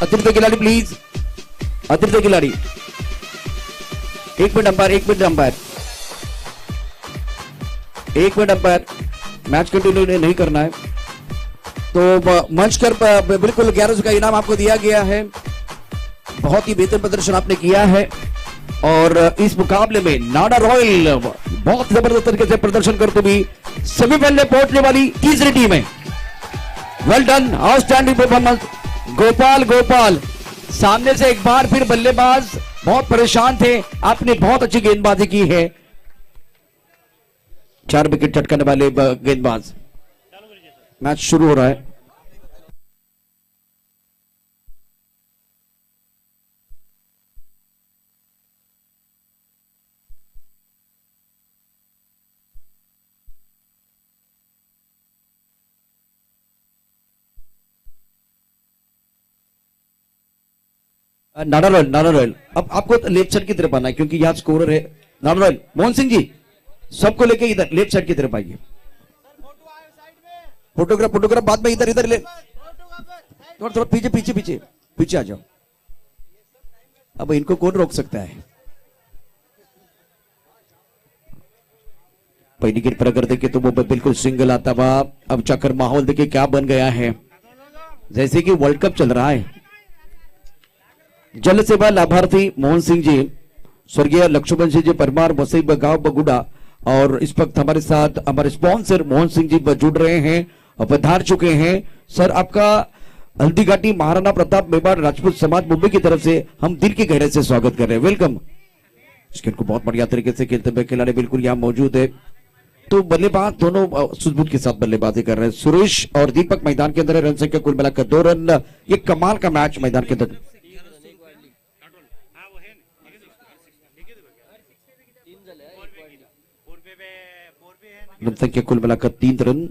अतिरिक्त खिलाड़ी प्लीज, अतिरिक्त खिलाड़ी। 1 minute umpire, 1 minute umpire, 1 minute umpire. Match continue नहीं करना है तो मंच कर बिल्कुल 1100 का इनाम आपको दिया गया है। बहुत ही बेहतर प्रदर्शन आपने किया है और इस मुकाबले में नाडा रॉयल बहुत जबरदस्त तरीके से प्रदर्शन करते हुए सेमीफाइनल में पहुंचने वाली तीसरी टीम है। Well done, outstanding performance Gopal. Gopal सामने से एक बार फिर बल्लेबाज बहुत परेशान थे, आपने बहुत अच्छी गेंदबाजी की है। 4 विकेट चटकाने वाले गेंदबाज। मैच शुरू हो रहा है। नाडा रॉयल अब आपको लेफ्ट साइड की तरफ आना है क्योंकि यहां स्कोरर है। नाडा रॉयल, मोहन सिंह जी सबको लेके इधर लेफ्ट साइड की तरफ आइए। फोटोग्राफ बाद में इधर ले, थोड़ा पीछे आ जाओ। अब इनको कौन रोक सकता है? पहली गेंद पर अगर देखे तो वो बिल्कुल सिंगल आता हुआ। अब चक्कर माहौल देखिए क्या बन गया है, जैसे कि वर्ल्ड कप चल रहा है। जल सेवा लाभार्थी मोहन सिंह जी, स्वर्गीय लक्ष्मण सिंह जी परमार, वसई गांव बगुड़ा, और इस वक्त हमारे साथ हमारे स्पॉन्सर मोहन सिंह जी जुड़ रहे हैं और पधार चुके हैं। सर आपका हल्दी घाटी महाराणा प्रताप मेवाड़ राजपूत समाज मुंबई की तरफ से हम दिल की गहराई से स्वागत कर रहे हैं। वेलकम। इस खेल को बहुत बढ़िया तरीके से खेलते हुए खिलाड़ी बिल्कुल यहाँ मौजूद है। तो बल्लेबाज दोनों सूझबूझ के साथ बल्लेबाजी कर रहे हैं। सुरेश और दीपक मैदान के अंदर है। रन संख्या कुल मिलाकर 2 रन। ये कमाल का मैच मैदान के अंदर। रन संख्या कुल मिलाकर 3 रन।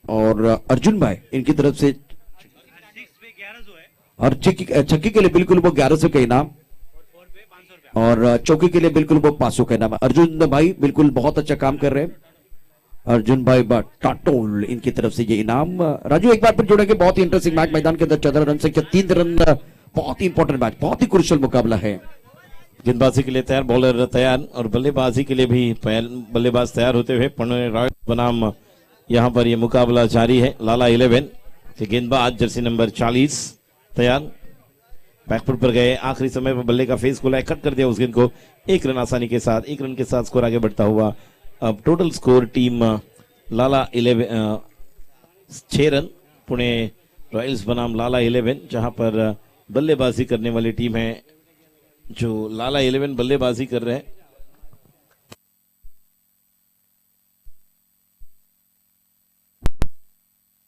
और अर्जुन भाई इनकी तरफ से और छक्की के लिए बिल्कुल वो 1100 का इनाम और चौकी के लिए बिल्कुल वो 500 का इनाम। अर्जुन भाई बिल्कुल बहुत अच्छा काम कर रहे हैं। अर्जुन भाई टाटोल इनकी तरफ से ये इनाम। राजू एक बार फिर जुड़ेंगे। बहुत ही इंटरेस्टिंग मैच मैदान के अंदर चल रहा है। रन संख्या 3 रन। बहुत ही इंपॉर्टेंट मैच, बहुत ही क्रुशियल मुकाबला है। गेंदबाजी के लिए तैयार, बॉलर तैयार और बल्लेबाजी के लिए भी बल्लेबाज तैयार होते हुए पुणे रॉयल बनाम यहां पर यह मुकाबला जारी है। लाला 11 के गेंदबाज जर्सी नंबर 40 तैयार। बैकफुट पर गए, आखिरी समय पर बल्ले का फेस खोला, कट कर दिया उस गेंद को। 1 रन आसानी के साथ, 1 रन के साथ स्कोर आगे बढ़ता हुआ। अब टोटल स्कोर टीम लाला 11 6 रन, पुणे रॉयल्स बनाम लाला 11, जहां पर बल्लेबाजी करने वाली टीम है जो लाला 11 बल्लेबाजी कर रहे हैं।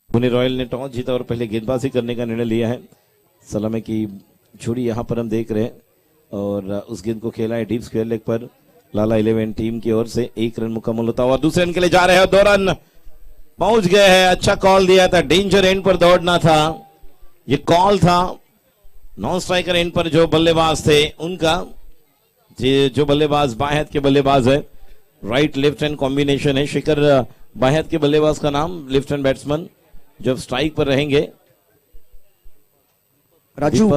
पुणे रॉयल ने टॉस जीता और पहले गेंदबाजी करने का निर्णय लिया है। सलामी की छुरी यहां पर हम देख रहे हैं और उस गेंद को खेला है डीप स्क्वायर लेग पर। लाला 11 टीम की ओर से 1 रन मुकम्मल होता हुआ दूसरे रन के लिए जा रहे हैं। 2 रन पहुंच गए हैं। अच्छा कॉल दिया था, डेंजर एंड पर दौड़ना था, ये कॉल था। नॉन स्ट्राइकर एंड पर जो बल्लेबाज थे उनका, जो बल्लेबाज बाएं हाथ के बल्लेबाज है, राइट लेफ्ट हैंड कॉम्बिनेशन है। शेखर बाएं हाथ के बल्लेबाज का नाम, लेफ्ट हैंड बैट्समैन जब स्ट्राइक पर रहेंगे। राजू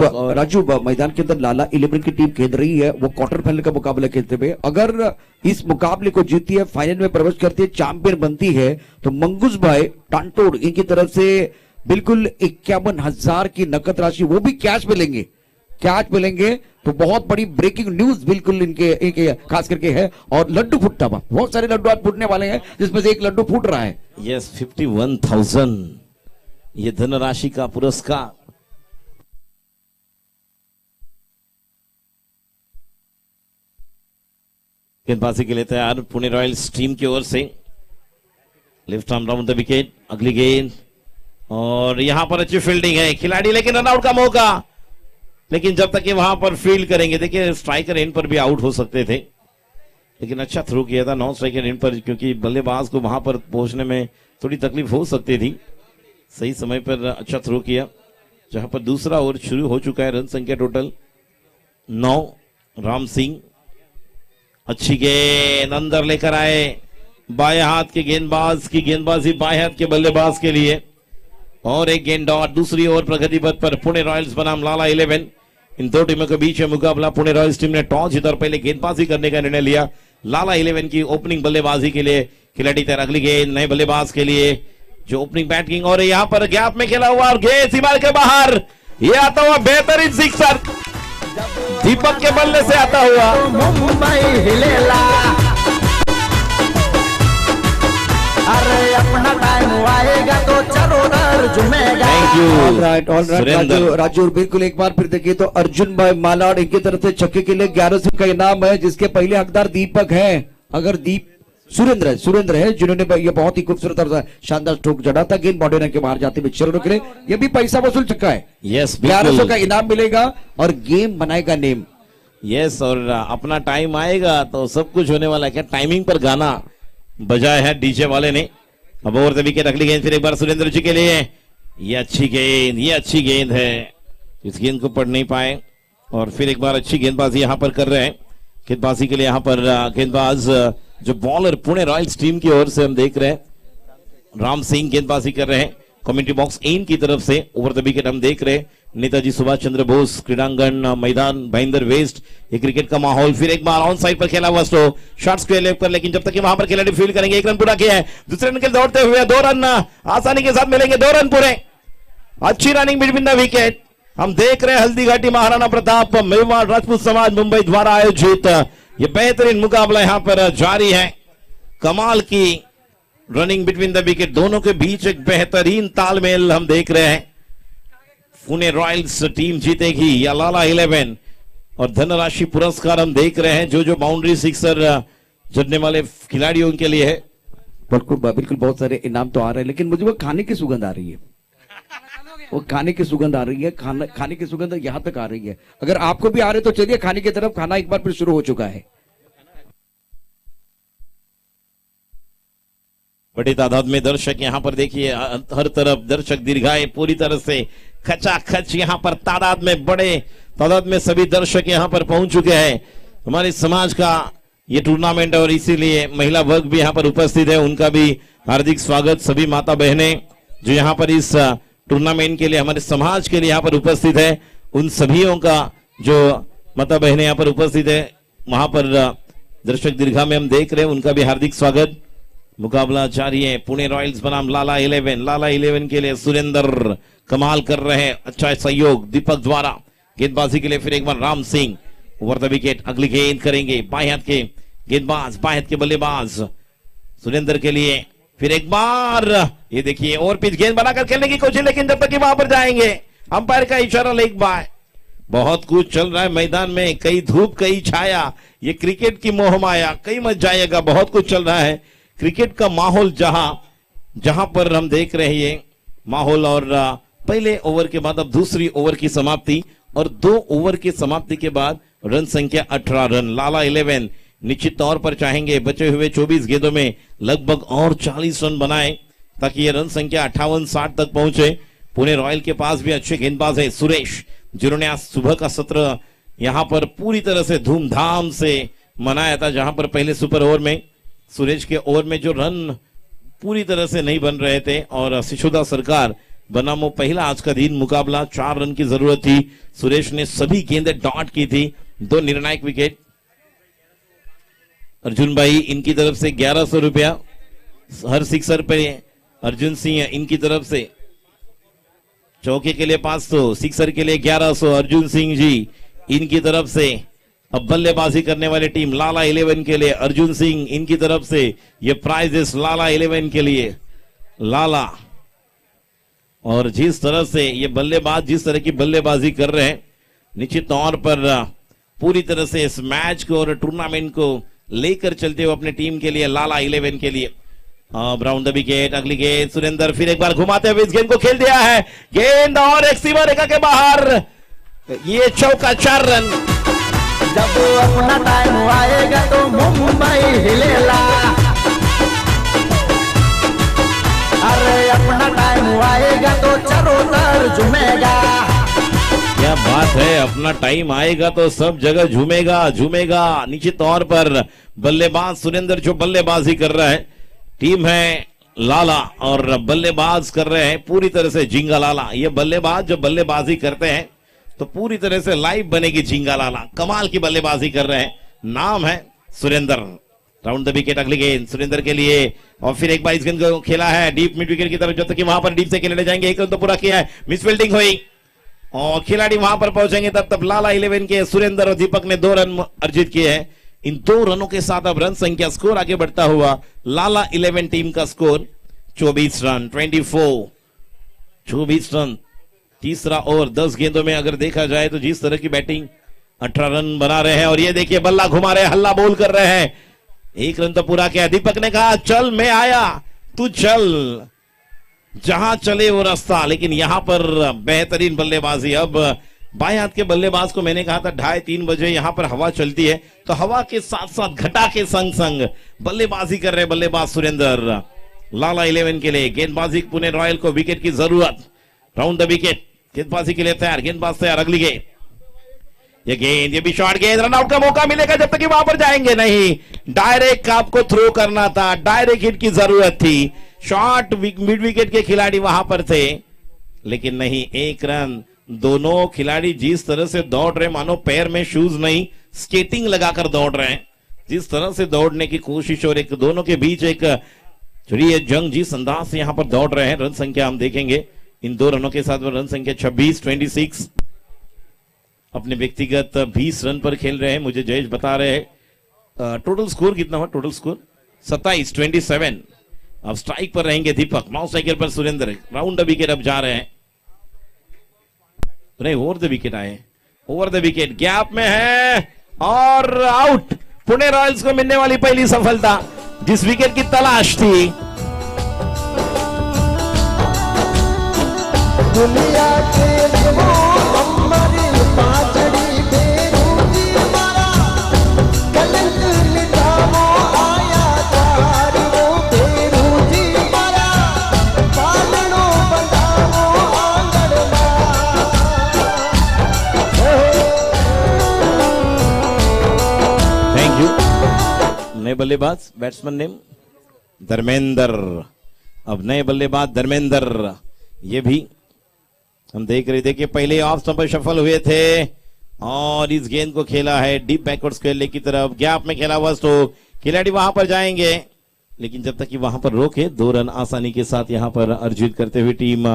मैदान के अंदर लाला 11 की टीम खेल रही है। वो क्वार्टर फाइनल का मुकाबला खेलते हुए अगर इस मुकाबले को जीतती है, फाइनल में प्रवेश करती है, चैंपियन बनती है, तो मंगूस भाई टांटोड़ इनकी तरफ से बिल्कुल 51,000 की नकद राशि, वो भी कैश मिलेंगे, कैश मिलेंगे। तो बहुत बड़ी ब्रेकिंग न्यूज बिल्कुल इनके खास करके है। और लड्डू फुटता हुआ, बहुत सारे लड्डू आज फूटने वाले हैं जिसमें से एक लड्डू फूट रहा है। यस, 51,000 ये धनराशि का पुरस्कार। गेंदबाजी के लिए तैयार पुणे रॉयल्स टीम की ओर से। Left arm round the wicket, अगली गेंद और यहां पर अच्छी फील्डिंग है खिलाड़ी, लेकिन रनआउट का मौका। लेकिन जब तक ये वहां पर फील्ड करेंगे, देखिए स्ट्राइकर एंड पर भी आउट हो सकते थे, लेकिन अच्छा थ्रो किया था नॉन स्ट्राइकर एंड पर, क्योंकि बल्लेबाज को वहां पर पहुंचने में थोड़ी तकलीफ हो सकती थी। सही समय पर अच्छा थ्रो किया। जहां पर दूसरा ओवर शुरू हो चुका है। रन संख्या टोटल 9। राम सिंह अच्छी गेंद अंदर लेकर आए। बाएं हाथ के गेंदबाज की गेंदबाजी बाएं हाथ के बल्लेबाज के लिए और एक गेंद डॉट दूसरी ओवर प्रगति पथ पर पुणे रॉयल्स बनाम लाला 11। इन दो टीमों के बीच मुकाबला। पुणे रॉयल्स टीम ने टॉस जीता और पहले गेंदबाजी करने का निर्णय लिया। लाला 11 की ओपनिंग बल्लेबाजी के लिए खिलाड़ी तैयार। अगली गेंद नए बल्लेबाज के लिए जो ओपनिंग बैटिंग और यहाँ पर गैप में खेला हुआ और गेंद सीमा के बाहर ये आता हुआ बेहतरीन सिक्सर दीपक के बल्ले से आता हुआ। मुंबई हिलेला, अरे अपना टाइम आएगा तो चरोतर झूमेगा। Thank you all right Surendra. Raju बिल्कुल एक बार फिर देखिए तो अर्जुन भाई मालाड इनकी तरफ से छक्के के लिए 1100 का इनाम है, जिसके पहले हकदार दीपक है। अगर सुरेंद्र है जिन्होंने ये बहुत ही खूबसूरत और शानदार स्ट्रोक जड़ा था। गेंद बॉडी के बाहर जाते हुए चरणों के लिए ये भी पैसा वसूल चुका है। यस 1100 का इनाम मिलेगा और गेम बनाएगा नेम। यस और अपना टाइम आएगा तो सब कुछ होने वाला है। क्या टाइमिंग पर गाना बजाया है डीजे वाले ने। अब ओवर द विकेट अगली गेंद फिर एक बार सुरेंद्र जी के लिए। ये अच्छी गेंद है। इस गेंद को पढ़ नहीं पाए और फिर एक बार अच्छी गेंदबाजी यहां पर कर रहे हैं। गेंदबाजी के लिए यहां पर गेंदबाज जो बॉलर पुणे रॉयल्स टीम की ओर से हम देख रहे हैं राम सिंह गेंदबाजी कर रहे हैं। कम्युनिटी बॉक्स एन की तरफ से ओवर द विकेट हम देख रहे हैं। नेताजी सुभाष चंद्र बोस क्रीडांगण मैदान भाईंदर वेस्ट। ये क्रिकेट का माहौल। फिर एक बार ऑन साइड पर खेला हुआ स्लो शॉट स्क्वायर लेफ्ट पर, लेकिन जब तक वहां पर खिलाड़ी फील्ड करेंगे। 1 रन पूरा किया है। दूसरे रन के दौड़ते हुए 2 रन आसानी के साथ मिलेंगे। 2 रन पूरे। अच्छी रनिंग बिटवीन द विकेट हम देख रहे हैं। हल्दी घाटी महाराणा प्रताप मेवाड़ राजपूत समाज मुंबई द्वारा आयोजित ये बेहतरीन मुकाबला यहां पर जारी है। कमाल की रनिंग बिटवीन द विकेट। दोनों के बीच एक बेहतरीन तालमेल हम देख रहे हैं। पुणे रॉयल्स टीम जीतेगी या लाला 11 और धनराशि पुरस्कार हम देख रहे हैं जो बाउंड्री सिक्सर जड़ने वाले खिलाड़ियों के लिए है। बिल्कुल बहुत सारे इनाम तो आ रहे हैं, लेकिन मुझे वो खाने की सुगंध आ रही है। वो खाने की सुगंध आ रही है। खाने की सुगंध यहां तक आ रही है। अगर आपको भी आ रहे तो चलिए खाने की तरफ। खाना एक बार फिर शुरू हो चुका है। बड़ी तादाद में दर्शक यहां पर देखिए। हर तरफ दर्शक दीर्घाए पूरी तरह से खचाखच यहां पर तादाद में बड़े तादाद में सभी दर्शक यहां पर पहुंच चुके हैं। हमारे समाज का ये टूर्नामेंट और इसीलिए महिला वर्ग भी यहां पर उपस्थित है। उनका भी हार्दिक स्वागत। सभी माता बहनें जो यहां पर इस टूर्नामेंट के लिए हमारे समाज के लिए यहां पर उपस्थित है, उन सभीयों का जो माता बहनें यहां पर उपस्थित है वहां पर दर्शक दीर्घा में हम देख रहे हैं, उनका भी हार्दिक स्वागत। मुकाबला जारी है। पुणे रॉयल्स बनाम लाला 11। लाला 11 के लिए सुरेंद्र कमाल कर रहे हैं। अच्छा सहयोग दीपक द्वारा। गेंदबाजी के लिए फिर एक बार Ram Singh over the wicket. अगली गेंद करेंगे बाएं हाथ के गेंदबाज, बाएं हाथ के बल्लेबाज सुरेंद्र के लिए। फिर एक बार ये देखिए और पिच गेंद बनाकर खेलने की कोशिश, लेकिन जब तक कि वहां पर जाएंगे अंपायर का इशारा लेग बाय। बहुत कुछ चल रहा है मैदान में। कई धूप कई छाया। ये क्रिकेट की मोह माया कई मत जाएगा। बहुत कुछ चल रहा है। क्रिकेट का माहौल जहां पर हम देख रहे हैं ये माहौल। और पहले ओवर के बाद अब दूसरी ओवर की समाप्ति और 2 ओवर की समाप्ति के बाद रन संख्या 18 रन। लाला 11 निश्चित तौर पर चाहेंगे बचे हुए 24 गेंदों में लगभग और 40 रन बनाए ताकि ये रन संख्या 58-60 तक पहुंचे। पुणे रॉयल के पास भी अच्छे गेंदबाज है सुरेश, जिन्होंने आज सुबह का सत्र यहां पर पूरी तरह से धूमधाम से मनाया था। जहां पर पहले सुपर ओवर में सुरेश के ओवर में जो रन पूरी तरह से नहीं बन रहे थे और सिशोदा सरकार बनाम वो पहला आज का दिन मुकाबला 4 रन की जरूरत थी। सुरेश ने सभी गेंदें डॉट की थी। 2 निर्णायक विकेट। अर्जुन भाई इनकी तरफ से 1100 रुपया हर सिक्सर पे। अर्जुन सिंह इनकी तरफ से चौके के लिए 500, सिक्सर के लिए 1100। अर्जुन सिंह जी इनकी तरफ से। अब बल्लेबाजी करने वाली टीम लाला 11 के लिए अर्जुन सिंह इनकी तरफ से ये प्राइजेस लाला 11 के लिए लाला। और जिस तरह से ये बल्लेबाज जिस तरह की बल्लेबाजी कर रहे हैं, निश्चित तौर पर पूरी तरह से इस मैच को और टूर्नामेंट को लेकर चलते हुए अपने टीम के लिए लाला 11 के लिए। Round the wicket. अगली गेंद सुरेंद्र फिर एक बार घुमाते हुए इस गेंद को खेल दिया है। गेंद और एक सीमा रेखा के बाहर। ये चौका 4 रन। जब अपना टाइम आएगा तो मुंबई हिलेला, अरे अपना टाइम आएगा तो चरोतर झूमेगा। क्या बात है। अपना टाइम आएगा तो सब जगह झूमेगा झूमेगा। निश्चित तौर पर बल्लेबाज सुरेंद्र जो बल्लेबाजी कर रहा है। टीम है लाला और बल्लेबाज कर रहे हैं पूरी तरह से झींगा लाला। ये बल्लेबाज जब बल्लेबाजी करते हैं तो पूरी तरह से लाइव बनेगी झींगा लाला। कमाल की बल्लेबाजी कर रहे हैं। नाम है सुरेंद्र। राउंड द विकेट, अगली गेंद सुरेंद्र के लिए और फिर एक बार इस गेंद को खेला है डीप मिड विकेट की तरफ, जब तक कि वहां पर डीप से खेलने जाएंगे। एक रन तो पूरा किया है, मिस फील्डिंग हुई और खिलाड़ी वहां पर पहुंचेंगे तब तक लाला 11 के सुरेंद्र और दीपक ने 2 रन अर्जित किए हैं। इन 2 रनों के साथ अब रन संख्या स्कोर आगे बढ़ता हुआ लाला 11 टीम का स्कोर 24 रन 24 रन। तीसरा ओवर 10 गेंदों में अगर देखा जाए तो जिस तरह की बैटिंग 18 रन बना रहे हैं और ये देखिए बल्ला घुमा रहे हैं, हल्ला बोल कर रहे हैं। 1 रन तो पूरा किया। दीपक ने कहा चल मैं आया तू चल, जहां चले वो रास्ता। लेकिन यहां पर बेहतरीन बल्लेबाजी। अब बाएं हाथ के बल्लेबाज को मैंने कहा था 2:30-3 बजे यहां पर हवा चलती है तो हवा के साथ साथ घटा के संग संग बल्लेबाजी कर रहे बल्लेबाज सुरेंद्र। लाला 11 के लिए गेंदबाजी पुणे रॉयल को विकेट की जरूरत। राउंड द विकेट, गेंदबाजी के लिए तैयार, गेंदबाज तैयार। अगली गेंद, ये गेंद, ये भी शॉर्ट गेंद। रन आउट का मौका मिलेगा जब तक कि वहां पर जाएंगे नहीं। डायरेक्ट आपको थ्रो करना था, डायरेक्ट हिट की जरूरत थी। शॉर्ट मिड विकेट के खिलाड़ी वहां पर थे लेकिन नहीं, 1 रन। दोनों खिलाड़ी जिस तरह से दौड़ रहे मानो पैर में शूज नहीं, स्केटिंग लगाकर दौड़ रहे हैं। जिस तरह से दौड़ने की कोशिश और एक दोनों के बीच एक जंग जिस अंदाज से यहां पर दौड़ रहे हैं। रन संख्या हम देखेंगे इन 2 रनों के साथ रन संख्या 26 अपने व्यक्तिगत 20 रन पर खेल रहे हैं। मुझे जयेश बता रहे हैं टोटल स्कोर कितना हुआ। टोटल स्कोर 27 अब स्ट्राइक पर रहेंगे दीपक, माउस साइकिल पर सुरेंद्र। राउंड द विकेट अब जा रहे हैं, नहीं ओवर द विकेट आए, ओवर द विकेट गैप में है और आउट। पुणे रॉयल्स को मिलने वाली पहली सफलता जिस विकेट की तलाश थी। दुनिया के हमारी पाचड़ी बेरूजी मारा, कलंक मिटावो आया द्वार वो बेरूजी मारा, पालनो बनावो आंगन थैंक यू। नए बल्लेबाज बैट्समैन नेम धर्मेंद्र। अब नए बल्लेबाज धर्मेंद्र, ये भी हम देख रहे थे कि पहले ऑफ स्टंप पर शफल हुए थे और इस गेंद को खेला है डीप बैकवर्ड स्क्वायर की तरफ, गैप में खेला हुआ स्ट्रोक। खिलाड़ी वहां पर जाएंगे लेकिन जब तक कि वहां पर रोके 2 रन आसानी के साथ यहां पर अर्जित करते हुए टीम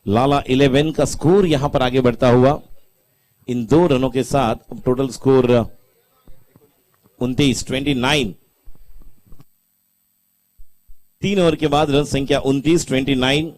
लाला 11 का स्कोर यहां पर आगे बढ़ता हुआ इन 2 रनों के साथ। अब टोटल स्कोर 29 3 ओवर के बाद रन संख्या 29।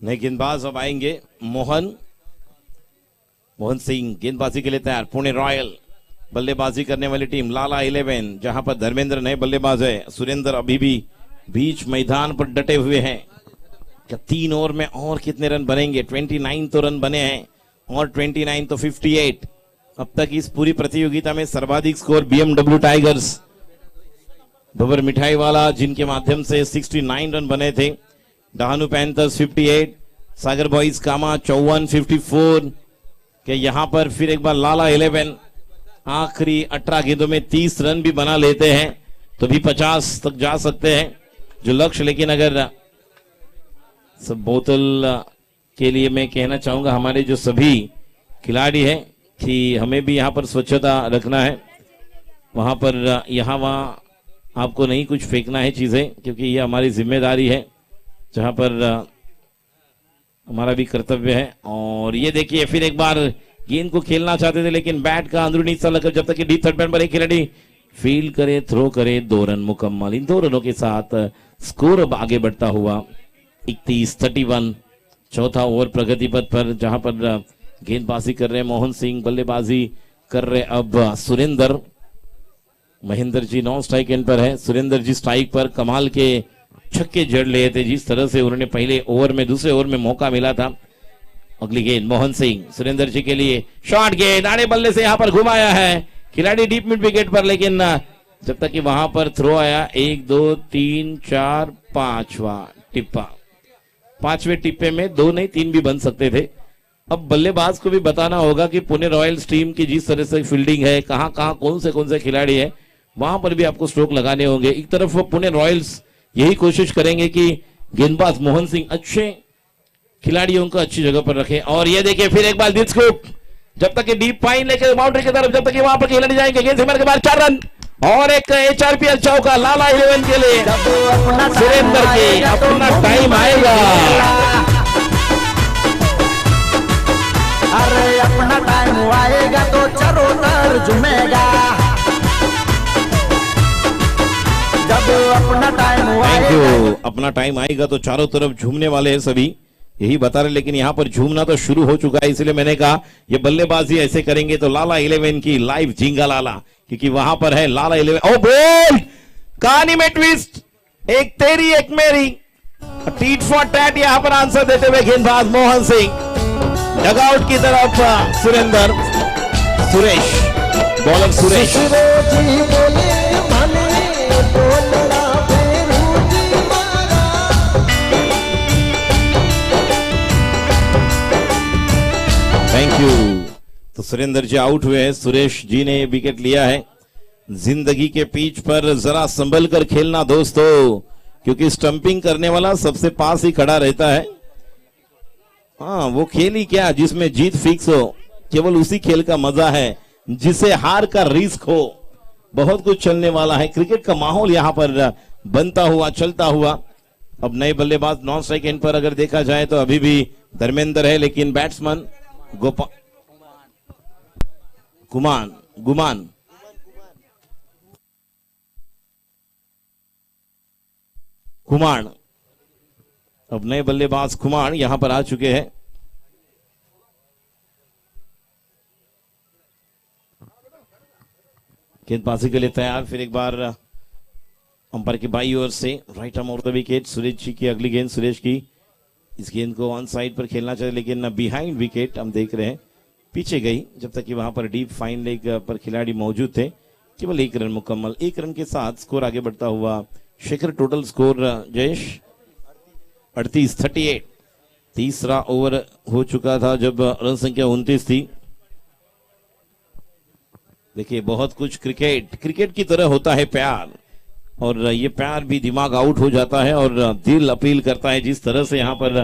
नए गेंदबाज अब आएंगे मोहन सिंह गेंदबाजी के लिए तैयार। पुणे रॉयल बल्लेबाजी करने वाली टीम लाला 11 जहां पर धर्मेंद्र नए बल्लेबाज है, सुरेंद्र अभी भी बीच मैदान पर डटे हुए हैं। क्या 3 ओवर में और कितने रन बनेंगे? 29 तो रन बने हैं और 29 तो 58। अब तक इस पूरी प्रतियोगिता में सर्वाधिक स्कोर BMW टाइगर्स बबर मिठाई वाला जिनके माध्यम से 69 रन बने थे, डहानू पैंथर्स 58, सागर बॉयज कामा 54 54 के यहां पर फिर एक बार लाला 11 आखिरी 18 गेंदों में 30 रन भी बना लेते हैं तो भी 50 तक जा सकते हैं जो लक्ष्य। लेकिन अगर सब बोतल के लिए मैं कहना चाहूंगा हमारे जो सभी खिलाड़ी हैं कि हमें भी यहां पर स्वच्छता रखना है। वहां पर यहां वहां आपको नहीं कुछ फेंकना है चीजें, क्योंकि ये हमारी जिम्मेदारी है जहां पर हमारा भी कर्तव्य है। और ये देखिए फिर एक बार गेंद को खेलना चाहते थे लेकिन बैट का अंदरूनी हिस्सा लगकर जब तक कि डीप थर्ड मैन पर एक खिलाड़ी फील्ड करे थ्रो करे 2 रन मुकम्मल। इन 2 रनों के साथ स्कोर अब आगे बढ़ता हुआ 31-31। चौथा ओवर प्रगति पथ पर जहां पर गेंदबाजी कर रहे हैं मोहन सिंह, बल्लेबाजी कर रहे अब Surendra. Mahendra ji non strike and पर है, सुरेंद्र जी स्ट्राइक पर कमाल के छक्के जड़ लिए थे। जिस तरह से उन्होंने पहले ओवर में दूसरे ओवर में मौका मिला था। अगली गेंद मोहन सिंह सुरेंद्र जी के लिए, शॉर्ट गेंद आड़े बल्ले से यहां पर घुमाया है खिलाड़ी डीप मिड विकेट पर, लेकिन जब तक कि वहां पर थ्रो आया 1 2 3 4 5वां टिप्पा, 5वें टिप्पे में 2 नहीं 3 भी बन सकते थे। अब बल्लेबाज को भी बताना होगा कि पुणे रॉयल्स टीम की जिस तरह से फील्डिंग है, कहां कहां कौन से खिलाड़ी है, वहां पर भी आपको स्ट्रोक लगाने होंगे। एक तरफ पुणे रॉयल्स यही कोशिश करेंगे कि गेंदबाज मोहन सिंह अच्छे खिलाड़ियों को अच्छी जगह पर रखें। और ये देखिए फिर एक बार दिल स्कूप, जब तक कि डीप फाइन लेकर बाउंड्री की तरफ, जब तक कि वहां पर खिलाड़ी जाएंगे, गेंद से मार के बाद 4 रन और एक HRPL चौका लाला 11 के लिए सुरेंद्र के। अपना टाइम आएगा, अरे अपना टाइम आएगा तो चरोतर झूमेगा, जब अपना टाइम थैंक आएगा। यू। अपना टाइम आएगा तो चारों तरफ झूमने वाले हैं सभी, यही बता रहे। लेकिन यहां पर झूमना तो शुरू हो चुका है, इसलिए मैंने कहा ये बल्लेबाजी ऐसे करेंगे तो लाला 11 की लाइव झींगा लाला, क्योंकि वहां पर है लाला 11। ओ बोल, कहानी में ट्विस्ट, एक तेरी एक मेरी, टीट फॉर टैट यहां पर आंसर देते हुए गेंदबाज मोहन सिंह डगआउट की तरफ। सुरेंद्र सुरेश, बॉलर सुरेश। जी बोले माने बोलना बेरूजी मारा, थैंक यू। तो सुरेंद्र जी आउट हुए हैं, सुरेश जी ने विकेट लिया है। जिंदगी के पिच पर जरा संभल कर खेलना दोस्तों, क्योंकि स्टंपिंग करने वाला सबसे पास ही खड़ा रहता है। हाँ, वो खेल ही क्या जिसमें जीत फिक्स हो, केवल उसी खेल का मजा है जिसे हार का रिस्क हो। बहुत कुछ चलने वाला है, क्रिकेट का माहौल यहां पर बनता हुआ चलता हुआ। अब नए बल्लेबाज नॉन स्ट्राइक एंड पर अगर देखा जाए तो अभी भी धर्मेंद्र है, लेकिन बैट्समैन गुमान कुमार, अब नए बल्लेबाज कुमार यहां पर आ चुके हैं। गेंदबाजी के लिए तैयार, फिर एक बार अंपायर की बाई ओर से right arm over the wicket. Suresh ji की अगली गेंद, सुरेश की इस गेंद को ऑन साइड पर खेलना चाहिए, लेकिन बिहाइंड विकेट हम देख रहे हैं, पीछे गई। जब तक कि वहां पर डीप फाइन लेग पर खिलाड़ी मौजूद थे, केवल 1 रन मुकम्मल। 1 रन के साथ स्कोर आगे बढ़ता हुआ शेखर। टोटल स्कोर जयेश 38 तीसरा ओवर हो चुका था जब रन संख्या 29 थी। देखिए बहुत कुछ क्रिकेट की तरह होता है प्यार, और ये प्यार भी दिमाग आउट हो जाता है और दिल अपील करता है। जिस तरह से यहाँ पर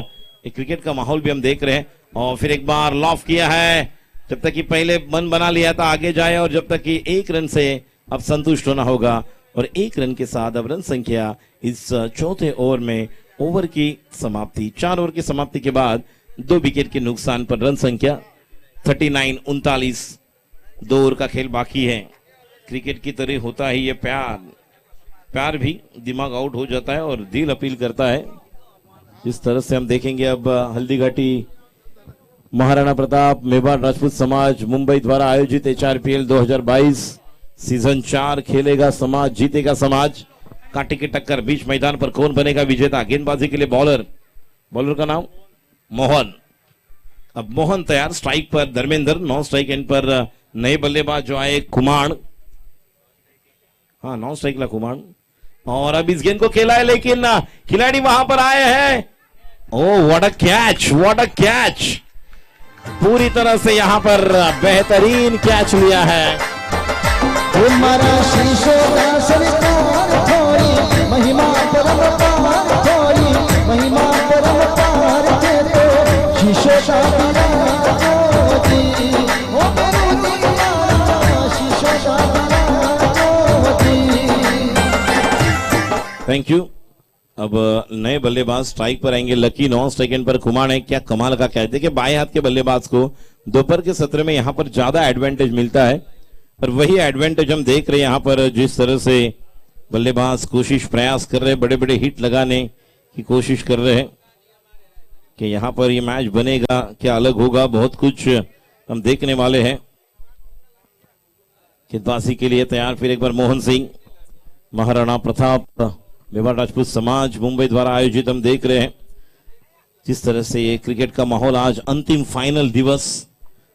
एक क्रिकेट का माहौल भी हम देख रहे हैं। और फिर एक बार लॉफ किया है, जब तक कि पहले मन बना लिया था आगे जाए, और जब तक कि 1 रन से अब संतुष्ट होना होगा। और 1 रन के साथ अब रन संख्या इस चौथे ओवर में ओवर की समाप्ति, 4 ओवर की समाप्ति के बाद 2 विकेट के नुकसान पर रन संख्या 39-39। 2 ओवर का खेल बाकी है। क्रिकेट की तरह होता है ये प्यार भी दिमाग आउट हो जाता है और दिल अपील करता है। जिस तरह से हम देखेंगे अब हल्दीघाटी महाराणा प्रताप मेवाड़ राजपूत समाज मुंबई द्वारा आयोजित HRPL 2022 सीजन 4 खेलेगा समाज जीतेगा समाज। कांटे की टक्कर बीच मैदान पर कौन बनेगा विजेता। गेंदबाजी के लिए बॉलर का नाम मोहन। अब मोहन तैयार, स्ट्राइक पर धर्मेंद्र, नॉन स्ट्राइक एंड पर नए बल्लेबाज जो आए कुमार, हाँ नॉन स्ट्राइक ला कुमार। और अब इस गेंद को खेला है, लेकिन खिलाड़ी वहां पर आए हैं। ओ व्हाट अ कैच, पूरी तरह से यहां पर बेहतरीन कैच लिया है। तुम्हारा शीशो का संस्कार थोड़ी महिमा परम्पार, थोड़ी महिमा परम्पार के तो शीशो का बिना ज्योति, ओ गुरुजी यारा शीशो का बिना ज्योति। Thank you. अब नए बल्लेबाज स्ट्राइक पर आएंगे, लकी नॉन स्ट्राइक एंड पर कुमार है। क्या कमाल का कैच, देखिए बाएं हाथ के बल्लेबाज को दोपहर के सत्र में यहां पर ज्यादा एडवांटेज मिलता है, और वही एडवांटेज हम देख रहे हैं यहां पर। जिस तरह से बल्लेबाज प्रयास कर रहे हैं, बड़े बड़े हिट लगाने की कोशिश कर रहे हैं कि यहां पर ये मैच बनेगा क्या अलग होगा, बहुत कुछ हम देखने वाले हैं। गेंदबाजी के लिए तैयार फिर एक बार मोहन सिंह। महाराणा प्रताप मेवाड़ राजपूत समाज मुंबई द्वारा आयोजित हम देख रहे हैं जिस तरह से ये क्रिकेट का माहौल। आज अंतिम फाइनल दिवस,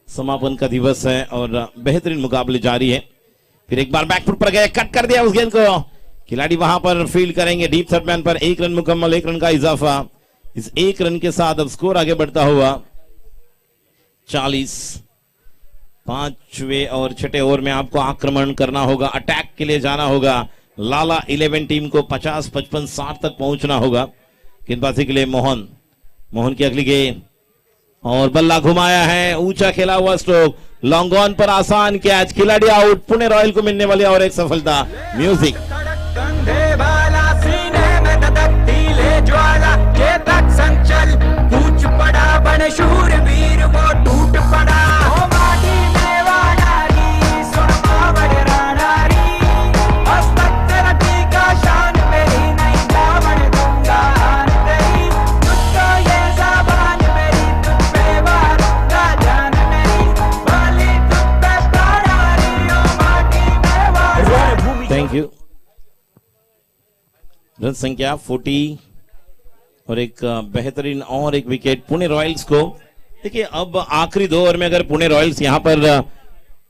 समापन का दिवस है और बेहतरीन मुकाबले जारी है। फिर एक बार बैकफुट पर गए, कट कर दिया उस गेंद को, खिलाड़ी वहां पर फील्ड करेंगे डीप थर्ड मैन पर। 1 रन मुकम्मल, 1 रन का इजाफा। इस 1 रन के साथ अब स्कोर आगे बढ़ता हुआ 40। 5वें और 6ठे ओवर में आपको आक्रमण करना होगा, अटैक के लिए जाना होगा। लाला 11 टीम को 50, 55, 60 तक पहुंचना होगा। गेंदबाजी के लिए मोहन की अगली गेंद और बल्ला घुमाया है, ऊंचा खेला हुआ स्ट्रोक, लॉन्ग ऑन पर आसान कैच, खिलाड़ी आउट। पुणे रॉयल को मिलने वाली और एक सफलता। म्यूजिक कंधे वाला सीने में धधकती ले ज्वाला, ये तक संचल कूच पड़ा बन शूरवीर वो टूट पड़ा। ओ माटी में वाडारी सुन पावड़ रानारी, हस्तक तरती का शान मेरी नहीं दामन दूंगा हार तेरी। तुझको ये ज़बान मेरी, तुझ पे वारूंगा जान मेरी, वाली तुझ पे प्राणारी। ओ माटी में वाडारी। Thank you. रन संख्या 40 और एक बेहतरीन और एक विकेट पुणे रॉयल्स को। देखिए अब आखिरी 2 ओवर में अगर पुणे रॉयल्स यहां पर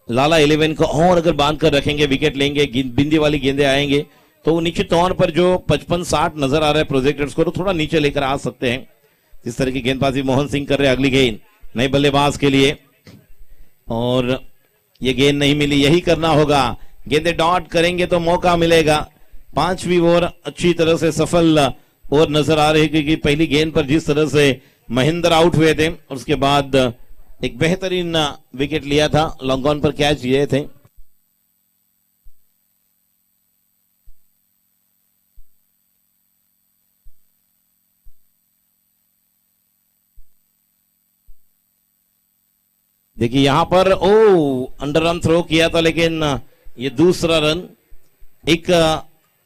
लाला 11 को और अगर बांध कर रखेंगे, विकेट लेंगे, बिंदी वाली गेंदें आएंगे तो निश्चित तौर पर जो 55-60 नजर आ रहा है प्रोजेक्टेड स्कोर थोड़ा नीचे लेकर आ सकते हैं। इस तरह की गेंदबाजी मोहन सिंह कर रहे हैं। अगली गेंद नए बल्लेबाज के लिए और ये गेंद नहीं मिली, यही करना होगा, गेंदें डॉट करेंगे तो मौका मिलेगा। 5वीं ओवर अच्छी तरह से सफल ओवर नजर आ रही क्योंकि पहली गेंद पर जिस तरह से महेंद्र आउट हुए थे और उसके बाद एक बेहतरीन विकेट लिया था, लॉन्ग ऑन पर कैच लिए थे। देखिए यहां पर अंडर रन थ्रो किया था लेकिन ये दूसरा रन। एक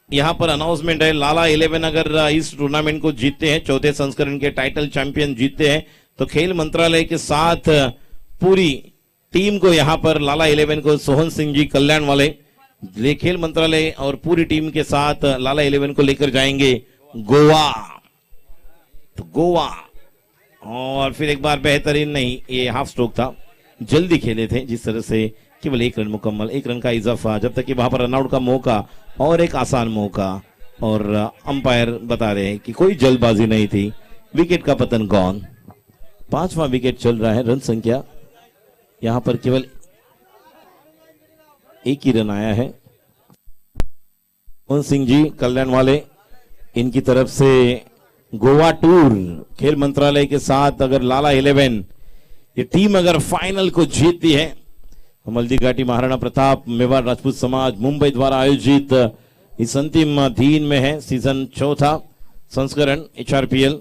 यहां पर अनाउंसमेंट है, लाला 11 अगर इस टूर्नामेंट को जीतते हैं, चौथे संस्करण के टाइटल चैंपियन जीतते हैं तो खेल मंत्रालय के साथ पूरी टीम को यहां पर लाला 11 को सोहन सिंह जी कल्याण वाले खेल मंत्रालय और पूरी टीम के साथ लाला 11 को लेकर जाएंगे गोवा। तो गोवा और फिर एक बार बेहतरीन नहीं, ये हाफ स्ट्रोक था, जल्दी खेले थे जिस तरह से केवल 1 रन मुकम्मल, 1 रन का इजाफा। जब तक कि वहां पर रनआउट का मौका और एक आसान मौका और अंपायर बता रहे हैं कि कोई जल्दबाजी नहीं थी, विकेट का पतन गॉन। 5वां विकेट चल रहा है। रन संख्या यहां पर केवल 1 ही रन आया है। मोहन सिंह जी कल्याण वाले, इनकी तरफ से गोवा टूर खेल मंत्रालय के साथ अगर लाला 11 ये टीम अगर फाइनल को जीतती है, मल्दी घाटी महाराणा प्रताप मेवाड़ राजपूत समाज मुंबई द्वारा आयोजित इस अंतिम दिन में है सीजन 4था संस्करण HRPL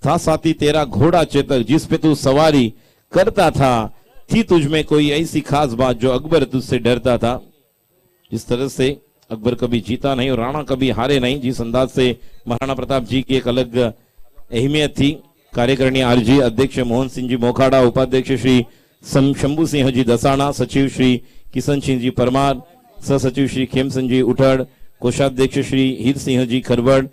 था। साथी तेरा घोड़ा चेतक जिस पे तू सवारी करता था, थी तुझ में कोई ऐसी खास बात जो अकबर तुझसे डरता था। जिस तरह से अकबर कभी जीता नहीं और राणा कभी हारे नहीं, जिस अंदाज से महाराणा प्रताप जी की एक अलग अहमियत थी। कार्यकारिणी आरजी अध्यक्ष मोहन सिंह जी मोखाड़ा, उपाध्यक्ष श्री शंभू सिंह जी दसाना, सचिव श्री किशन सिंह जी परमार, सचिव श्री खेमसन जी उठड़, कोषाध्यक्ष श्री हीर सिंह जी खरबड़,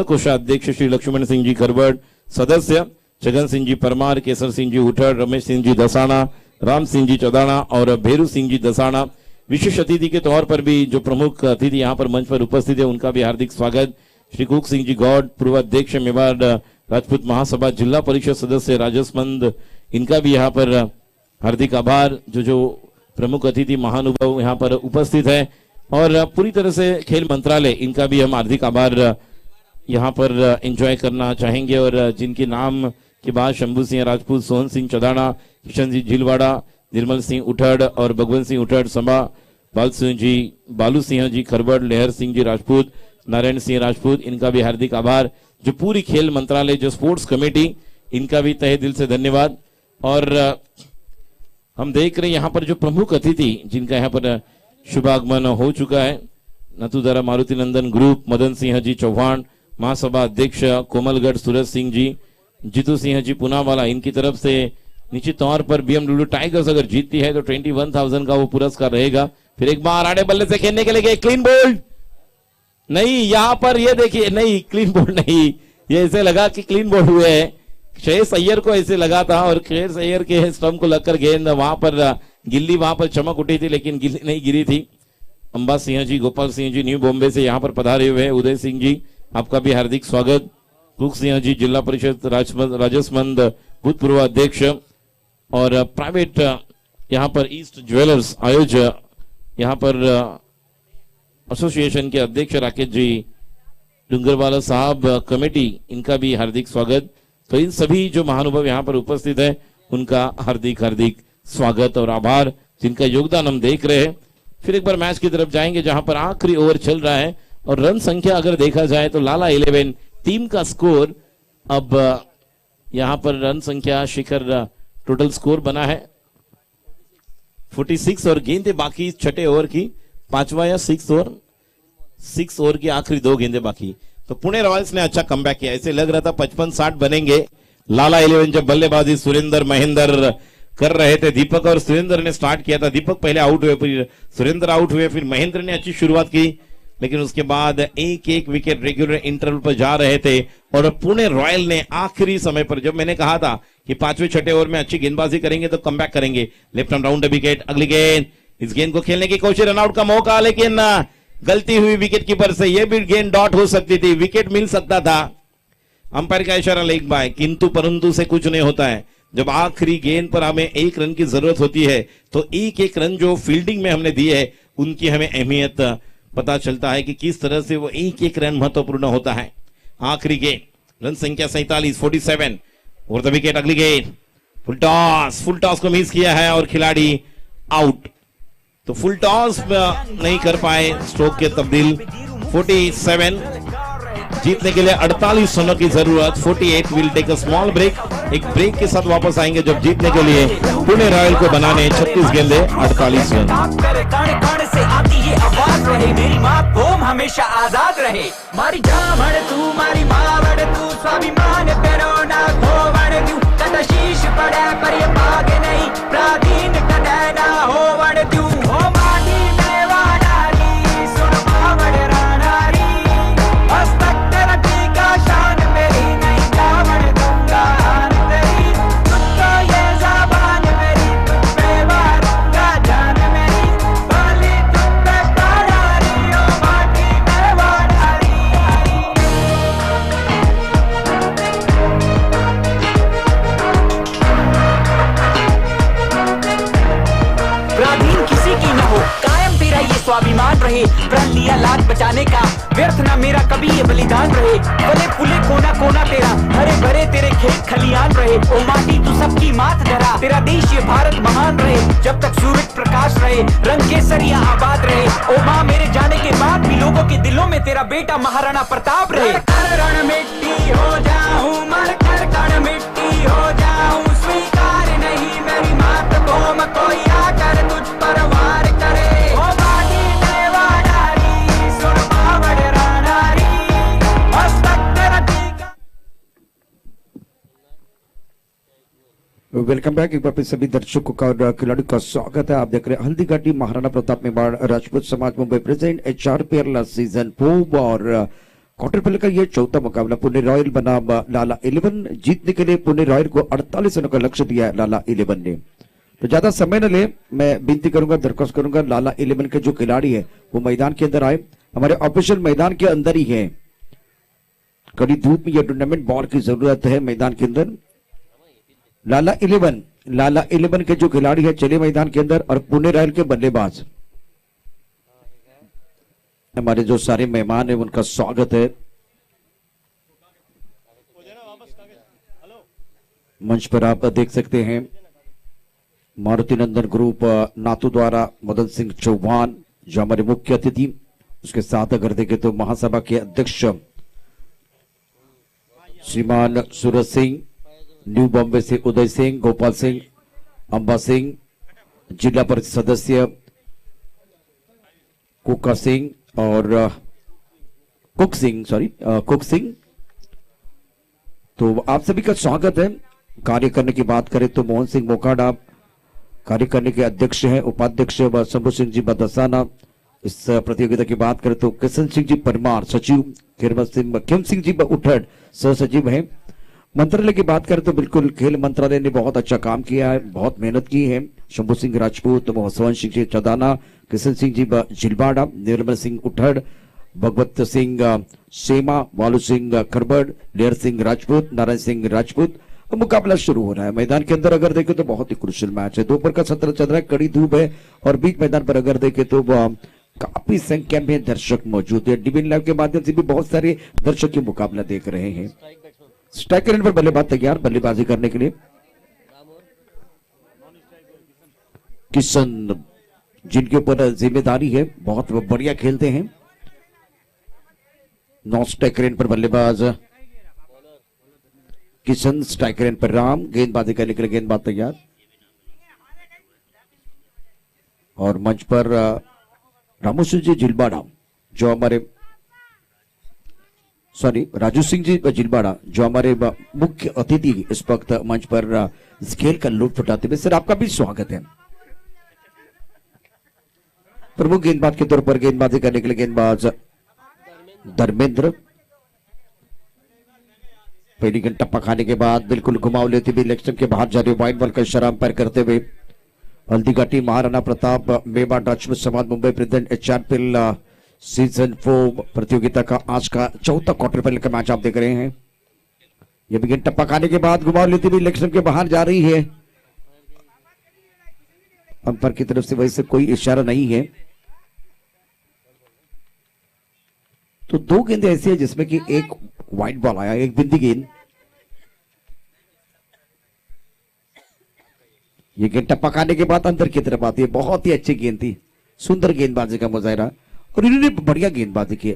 कोषाध्यक्ष श्री लक्ष्मण सिंह जी खरबड़, सदस्य जगन सिंह जी परमार, केसर सिंह जी उठड़, रमेश सिंह जी दसाना, राम सिंह जी चौदाना और भेरू सिंह जी दसाना। विशेष अतिथि के तौर पर भी जो प्रमुख अतिथि यहाँ पर मंच पर उपस्थित है उनका भी हार्दिक स्वागत। श्री कुक सिंह जी गौड, पूर्व अध्यक्ष मेवाड़ राजपूत महासभा, जिला परिषद सदस्य राजसमंद, इनका भी यहाँ पर हार्दिक आभार। जो प्रमुख अतिथि महानुभाव यहाँ पर उपस्थित है और पूरी तरह से खेल मंत्रालय, इनका भी हम हार्दिक आभार यहाँ पर एंजॉय करना चाहेंगे। और जिनके नाम के बाद शंभू सिंह राजपूत, सोहन सिंह चौदाना, किशन जी झीलवाड़ा, निर्मल सिंह उठड़ और भगवंत सिंह उठड़ सभा, बालू सिंह जी खरबड़, लहर सिंह जी राजपूत, नारायण सिंह राजपूत, इनका भी हार्दिक आभार। जो पूरी खेल मंत्रालय, जो स्पोर्ट्स कमेटी, इनका भी तहे दिल से धन्यवाद। और हम देख रहे हैं यहाँ पर जो प्रमुख अतिथि जिनका यहाँ पर शुभागमन हो चुका है, नथुदारा मारुति नंदन ग्रुप, मदन सिंह जी चौहान, महासभा अध्यक्ष कोमलगढ़ सूरज सिंह जी, जीतू सिंह जी पुनावाला, इनकी तरफ से निश्चित तौर पर BMW टाइगर्स अगर जीतती है तो 21,000 का वो पुरस्कार रहेगा। फिर एक बार आड़े बल्ले से खेलने के लिए गए, क्लीन बोल्ड नहीं, यहां पर ये देखिए, नहीं क्लीन बोल्ड नहीं, ये ऐसे लगा कि क्लीन बोल्ड हुए हैं। श्रेयस अय्यर को ऐसे लगा था और श्रेयस अय्यर के स्टंप को लगकर गेंद वहां पर गिल्ली वहां पर चमक उठी थी, लेकिन गिल्ली नहीं गिरी थी। अंबा सिंह जी, गोपाल सिंह जी न्यू बॉम्बे से यहाँ पर पधारे हुए हैं। उदय सिंह जी, आपका भी हार्दिक स्वागत। कुक सिंह जी, जिला परिषद राजसमंद भूतपूर्व अध्यक्ष और प्राइवेट यहाँ पर ईस्ट ज्वेलर्स आयोजक, यहाँ पर एसोसिएशन के अध्यक्ष राकेश जी डूंगरवाला साहब कमेटी, इनका भी हार्दिक स्वागत। तो इन सभी जो महानुभाव यहाँ पर उपस्थित है उनका हार्दिक हार्दिक स्वागत और आभार, जिनका योगदान हम देख रहे हैं। फिर एक बार मैच की तरफ जाएंगे जहां पर आखिरी ओवर चल रहा है और रन संख्या अगर देखा जाए तो लाला 11 टीम का स्कोर, अब यहां पर रन संख्या शिखर टोटल स्कोर बना है 46 और गेंदे बाकी छठे ओवर की, पांचवा या 6 ओवर की आखिरी 2 गेंदे बाकी। तो पुणे रॉयल्स ने अच्छा कमबैक किया, ऐसे लग रहा था 55-60 बनेंगे। लाला 11 जब बल्लेबाजी सुरेंद्र महेंद्र कर रहे थे, दीपक और सुरेंद्र ने स्टार्ट किया था। दीपक पहले आउट हुए, फिर सुरेंद्र आउट हुए, फिर महेंद्र ने अच्छी शुरुआत की, लेकिन उसके बाद एक विकेट रेगुलर इंटरवल पर जा रहे थे। और पुणे रॉयल ने आखिरी समय पर, जब मैंने कहा था कि 5वें 6ठे ओवर में अच्छी गेंदबाजी करेंगे तो कमबैक करेंगे, लेफ्ट हैंड राउंड विकेट, अगली गेंद, इस गेंद को खेलने की कोशिश, रनआउट का मौका, लेकिन गलती हुई विकेट कीपर से, यह भी गेंद डॉट हो सकती थी, विकेट मिल सकता था। अंपायर का इशारा लेग बाय, किंतु परंतु से कुछ नहीं होता है। जब आखिरी गेंद पर हमें 1 रन की जरूरत होती है तो एक रन जो फील्डिंग में हमने दी है उनकी हमें अहमियत पता चलता है कि किस तरह से वो एक रन महत्वपूर्ण होता है। आखिरी गेंद, रन संख्या 47, 47 और द विकेट, अगली गेंद, फुल टॉस को मिस किया है और खिलाड़ी आउट। तो फुल टॉस नहीं कर पाए, स्ट्रोक के तब्दील। 47 जीतने के लिए 48 रनों की जरूरत। 48 will take a small break, एक ब्रेक के साथ वापस आएंगे जब जीतने के लिए पुणे रॉयल को बनाने 36 गेंदे 48 रन। कण कण से आती ये आवाज रहे, मेरी माँ होम हमेशा आजाद रहे। मारी जामण तू, मारी मावड़ तू, स्वाभिमान तेरो ना खोवण तू, कद शीश पड़े पर ये भाग नहीं, प्राधीन कदे ना होवण तू। हो माटी में वाडारी, सुन मावड़ रानारी, हस्तक तेरा टीका शान मेरी, नहीं जावण दूंगा आन तेरी, तुझको ये ज़बान मेरी, तुझ पे मारूंगा जान मेरी, बाली तुझ पे पड़ारी, ओ माटी में वाडारी। प्राधीन किसी की न हो, कायम तेरा ये स्वाभिमान रहे, प्रण लिया लाज बचाने का, व्यर्थ ना मेरा कभी ये बलिदान रहे। फले फूले कोना कोना तेरा, हरे भरे तेरे खेत खलियान रहे। ओ माटी तू सबकी मात धरा, तेरा देश ये भारत महान रहे, जब तक सूरज प्रकाश रहे, रंग केसरिया आबाद रहे। ओ माँ, मेरे जाने के बाद भी लोगों के दिलों में तेरा बेटा महाराणा प्रताप रहे। रण मिट्टी हो जाऊं, मर कर कण मिट्टी हो जाऊं, स्वीकार नहीं मेरी मात को, मैं कोई आकर तुझ पर वार करे। ओ माटी में वाडारी, सुन मावड़ रानारी, हस्तक तेरा टीका। Welcome back. एक बार फिर सभी दर्शकों का और खिलाड़ियों का स्वागत है। आप देख रहे हैं हल्दी घाटी महाराणा प्रताप मेवाड़ राजपूत समाज मुंबई प्रेजेंट HRPL सीजन 4 और क्वार्टर फाइनल का ये चौथा मुकाबला। पुणे रॉयल बनाम लाला 11, जीतने के लिए पुणे रॉयल को 48 रनों का लक्ष्य दिया है लाला 11 ने। तो ज्यादा समय न ले, मैं विनती करूंगा, दरख्वास्त करूंगा, लाला 11 के जो खिलाड़ी है वो मैदान के अंदर आए। हमारे ऑफिशियल मैदान के अंदर ही है, कड़ी धूप में यह टूर्नामेंट, बॉल की जरूरत है मैदान के अंदर। लाला 11 के जो खिलाड़ी है चले मैदान के अंदर, और पुणे रॉयल के बल्लेबाज, हमारे जो सारे मेहमान है उनका स्वागत है। मंच पर आप देख सकते हैं मारुति नंदन ग्रुप नातू द्वारा मदन सिंह चौहान जो हमारे मुख्य अतिथि, उसके साथ अगर देखें तो महासभा के अध्यक्ष श्रीमान सूरज सिंह, न्यू बॉम्बे से उदय सिंह, गोपाल सिंह, अंबा सिंह, जिला परिषद सदस्य कुका सिंह और कुक सिंह। तो आप सभी का स्वागत है। कार्य करने की बात करें तो मोहन सिंह मोकाड़ा कार्यकारिणी के अध्यक्ष हैं, उपाध्यक्ष शंभू सिंह जी बदसाना। इस प्रतियोगिता की बात करें तो किशन सिंह जी परमार सचिव, खेम सिंह जी उठड़ सह सचिव है। मंत्रालय की बात करें तो बिल्कुल खेल मंत्रालय ने बहुत अच्छा काम किया है, बहुत मेहनत की है। शंभू सिंह राजपूत, मोहन सिंह जी चौदाना, किशन सिंह जी झिलवाड़ा, निर्मल सिंह उठड़, भगवत सिंह सेमा, वालू सिंह खरबड़, लेयर सिंह राजपूत, नारायण सिंह राजपूत। अब मुकाबला शुरू हो रहा है। मैदान के अंदर अगर देखें तो बहुत ही क्रुशियल मैच है। दोपहर का सत्र चल रहा है, कड़ी धूप है और बीच मैदान पर अगर देखें तो काफी संख्या में दर्शक मौजूद है। डीबीएन लाइव के माध्यम से भी बहुत सारे दर्शक ये मुकाबला देख रहे हैं। स्ट्राइकर एंड पर बल्लेबाज तैयार बल्लेबाजी करने के लिए। किशन जिनके ऊपर जिम्मेदारी है, बहुत बढ़िया खेलते हैं। नॉन स्ट्राइकर एंड पर बल्लेबाज किशन, स्ट्राइकर एंड पर राम। गेंदबाजी करने के लिए गेंदबाज तैयार और मंच पर रामू सिंह जी झिलवाड़ा जो हमारे राजू सिंह जी झिलवाड़ा जो हमारे मुख्य अतिथि इस वक्त मंच पर इस खेल का लुत्फ उठाते हुए। सर आपका भी स्वागत है। प्रमुख गेंदबाज के तौर पर गेंदबाजी करने के लिए गेंदबाज धर्मेंद्र। पहली गेंद टप्पा खाने के बाद बिल्कुल घुमाव लेते हुए लेग स्टंप के बाहर जा रहे वाइड बॉल का इशारा अंपायर करते हुए हल्दीघाटी महाराणा प्रताप मेवाड़ राजपूत समाज मुंबई प्रेजेंट एचआरपीएल सीजन 4 प्रतियोगिता का आज का चौथा क्वार्टर फाइनल का मैच आप देख रहे हैं। यह भी गेंद टप्पा खाने के बाद घुमाव लेते हुए लेग स्टंप के बाहर जा रही है। अंपायर की तरफ से वैसे कोई इशारा नहीं है। तो दो गेंदें ऐसी है जिसमें कि एक वाइड बॉल आया, एक बिंदी गेंद। ये गेंद टप्पा खाने के बाद अंदर की तरफ आती है। बहुत ही अच्छी गेंद थी, सुंदर गेंदबाजी का मुजाहरा और इन्होंने बढ़िया गेंदबाजी की।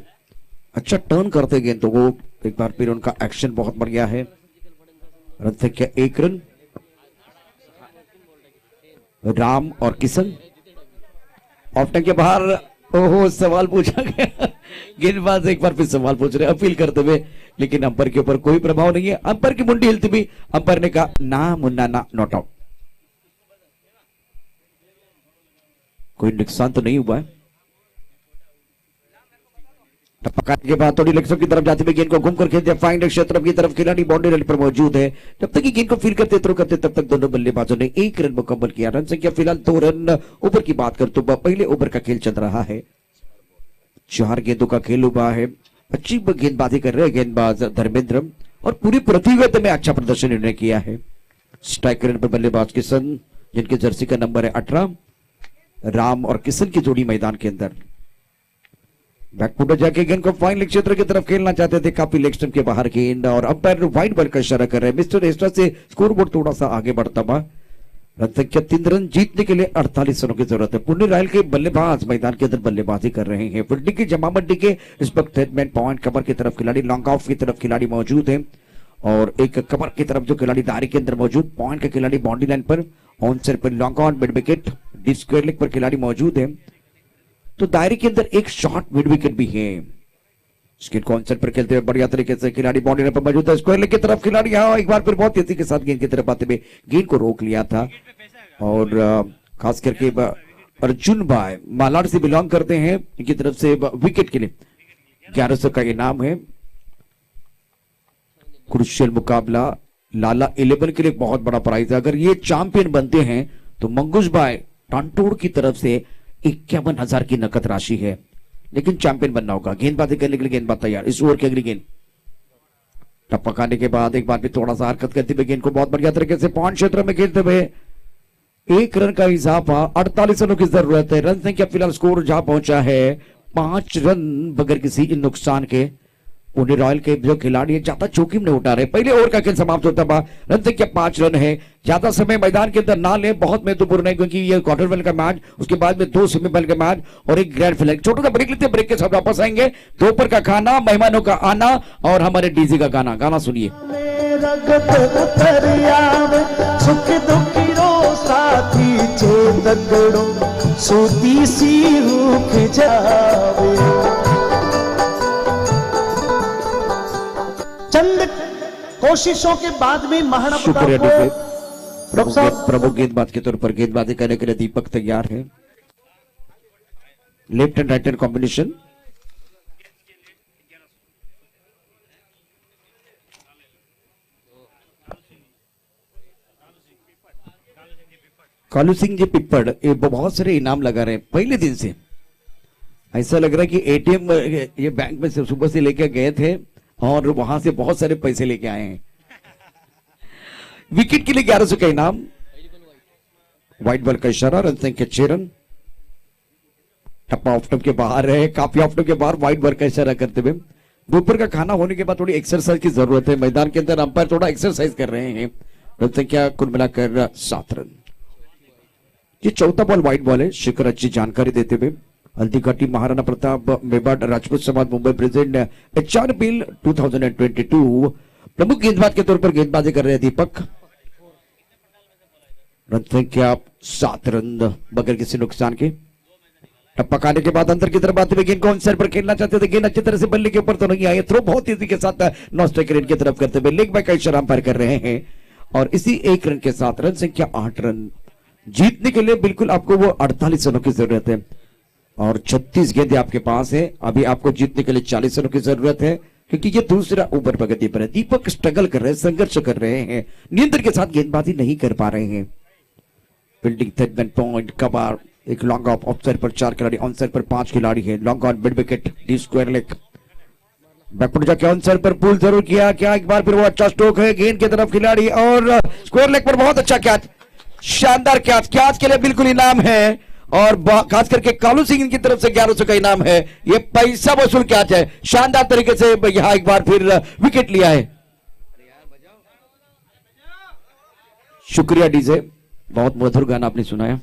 अच्छा टर्न करते गेंद तो वो एक बार फिर उनका एक्शन बहुत बढ़िया है। रन संख्या 1 रन। राम और किशन ऑफ टाइम के बाहर। ओहो सवाल पूछा गया। गेंदबाज एक बार फिर सवाल पूछ रहे, अपील करते हुए, लेकिन अंपायर के ऊपर कोई प्रभाव नहीं है। अंपायर की मुंडी हिलती हुई अंपायर ने कहा ना मुन्ना ना, नॉट आउट। कोई नुकसान तो नहीं हुआ है। टप्पा खाने के बाद थोड़ी लेग स्टंप की तरफ जाते हुए गेंद को घूमकर खेलते फाइंड क्षेत्र की तरफ खिलाड़ी बाउंड्री लाइन पर मौजूद है। जब तक गेंद को फील करते थ्रो करते तब तक दोनों बल्लेबाजों ने 1 रन मुकम्मल किया। रन संख्या फिलहाल 2 रन। ओवर की बात कर तो पहले ओवर का खेल चल रहा है, 4 गेंदों का खेल हुआ है। अच्छी गेंदबाजी कर रहे हैं गेंदबाज धर्मेंद्र और पूरी प्रतियोगिता में अच्छा प्रदर्शन इन्होंने किया है। स्ट्राइकर पर बल्लेबाज किशन जिनके जर्सी का नंबर है 18। राम और किशन की जोड़ी मैदान के अंदर बैकफुट जाके गेंद को फाइन लेग क्षेत्र की तरफ खेलना चाहते थे, काफी लेग स्टंप के बाहर गेंद और अंपायर वाइड बॉल का इशारा कर रहे हैं। मिस्टर एक्स्ट्रा से स्कोरबोर्ड थोड़ा सा आगे बढ़ता हुआ। रन संख्या 3 रन। जीतने के लिए 48 रनों की जरूरत है। पुणे रॉयल के बल्लेबाज मैदान के अंदर बल्लेबाजी कर रहे हैं। फील्डिंग की जमाबंदी के इस वक्त पॉइंट कवर की तरफ खिलाड़ी, लॉन्ग ऑफ की तरफ खिलाड़ी मौजूद है और एक कवर की तरफ जो खिलाड़ी दायरे के अंदर मौजूद, पॉइंट के खिलाड़ी बाउंड्री लाइन पर, ऑन साइड पर long on, mid wicket, deep square leg पर खिलाड़ी मौजूद है। तो दायरे के अंदर एक शॉर्ट मिड विकेट भी है। स्किन कॉन्सेप्ट पर खेलते हुए बढ़िया तरीके से खिलाड़ी बाउंड्री लाइन पर मौजूद है। स्क्वायर लेग की तरफ खिलाड़ी यहाँ एक बार फिर बहुत तेजी के साथ गेंद की तरफ आते हुए गेंद को रोक लिया था और खास करके अर्जुन भाई मालाड से बिलोंग करते हैं, इनकी तरफ से विकेट के लिए 1100 का इनाम है। क्रुशियल मुकाबला लाला 11 के लिए बहुत बड़ा प्राइज है। अगर ये चैंपियन बनते हैं तो मंगूस भाई टांटोड़ की तरफ से 51,000 की नकद राशि है, लेकिन चैंपियन बनना होगा। गेंदबाजी करने के लिए गेंदबाज तैयार। इस ओवर की अगली गेंद टप्पा खाने के बाद एक बार भी थोड़ा सा हरकत करते हुए गेंद को बहुत बढ़िया तरीके से पॉइंट क्षेत्र में खेलते हुए 1 रन का इजाफा। 48 रनों की जरूरत है। रन संख्या फिलहाल स्कोर जहां पहुंचा है 5 रन बगैर किसी नुकसान के। पुणे रॉयल के जो खिलाड़ी है ज्यादा जोखिम नहीं उठा रहे। पहले ओवर का खेल समाप्त होता हुआ रन संख्या 5 रन है। ज्यादा समय मैदान के अंदर ना ले, बहुत महत्वपूर्ण है क्योंकि ये क्वार्टर फाइनल का मैच, उसके बाद में 2 सेमीफाइनल का मैच और एक ग्रैंड फाइनल। छोटा सा ब्रेक लेते हैं, ब्रेक के साथ वापस आएंगे। दोपहर का खाना, मेहमानों का आना और हमारे डीजे का गाना। गाना सुनिए। चंद कोशिशों के बाद में महाराणा शुक्रिया प्रताप डीजे। को डॉक्टर साहब प्रमुख गेंदबाज के तौर पर गेंदबाजी करने के लिए दीपक तैयार है। Left and right hand combination. Kalu Singh ji Pippad ये बहुत सारे इनाम लगा रहे हैं पहले दिन से। ऐसा लग रहा है कि एटीएम ये बैंक में से सुबह से लेकर गए थे और वहां से बहुत सारे पैसे लेके आए हैं। विकेट के लिए 1100 का इनाम। व्हाइट बॉल का इशारा, रन संख्या 6 रन। टप्पा ऑफ स्टंप के बाहर है, काफी ऑफ स्टंप के बाहर व्हाइट बॉल का इशारा करते हुए। दोपहर का खाना होने के बाद थोड़ी एक्सरसाइज की जरूरत है। मैदान के अंदर अंपायर थोड़ा एक्सरसाइज कर रहे हैं। रन संख्या कुल मिलाकर 7 रन। ये चौथा बॉल व्हाइट बॉल है। शिखर अच्छी जानकारी देते हुए हल्दीघाटी महाराणा प्रताप मेवाड़ राजपूत समाज मुंबई प्रेजेंट HRPL 2022 प्रमुख गेंदबाज के तौर पर गेंदबाजी कर रहे हैं दीपक। रन संख्या 7 रन बगैर किसी नुकसान के। टप्पा खाने के बाद अंदर की तरफ आते हुए गेंद को ऑनसाइड पर खेलना चाहते थे। गेंद अच्छी तरह से बल्ले के ऊपर तो नहीं आई। थ्रो बहुत तेजी के साथ नॉन स्ट्राइक रेट की तरफ करते हुए लेग बाय का इशारा अंपायर कर रहे हैं और इसी 1 रन के साथ रन संख्या 8 रन। जीतने के लिए बिल्कुल आपको वो 48 रनों की जरूरत है और 36 गेंदें आपके पास है। अभी आपको जीतने के लिए 40 रनों की जरूरत है क्योंकि ये दूसरा ओवर प्रगति पर है। दीपक स्ट्रगल कर रहे हैं, संघर्ष कर रहे हैं, नियंत्रण के साथ गेंदबाजी नहीं कर पा रहे हैं। Fielding third man point cover, एक लॉन्ग ऑफ ऑफसाइड पर 4 खिलाड़ी, ऑन साइड पर 5 खिलाड़ी है। Long on mid wicket deep square leg. Back foot जाके ऑन साइड पर पुल जरूर किया। क्या एक बार फिर वो अच्छा स्ट्रोक है गेंद की तरफ खिलाड़ी और स्क्वायर लेग पर बहुत अच्छा कैच, शानदार कैच। कैच के लिए बिल्कुल इनाम है और खास करके कालू सिंह की तरफ से 1100 का इनाम है। ये पैसा वसूल कैच है। शानदार तरीके से यहां एक बार फिर विकेट लिया है। शुक्रिया डीजे, बहुत मधुर गाना आपने सुनाया।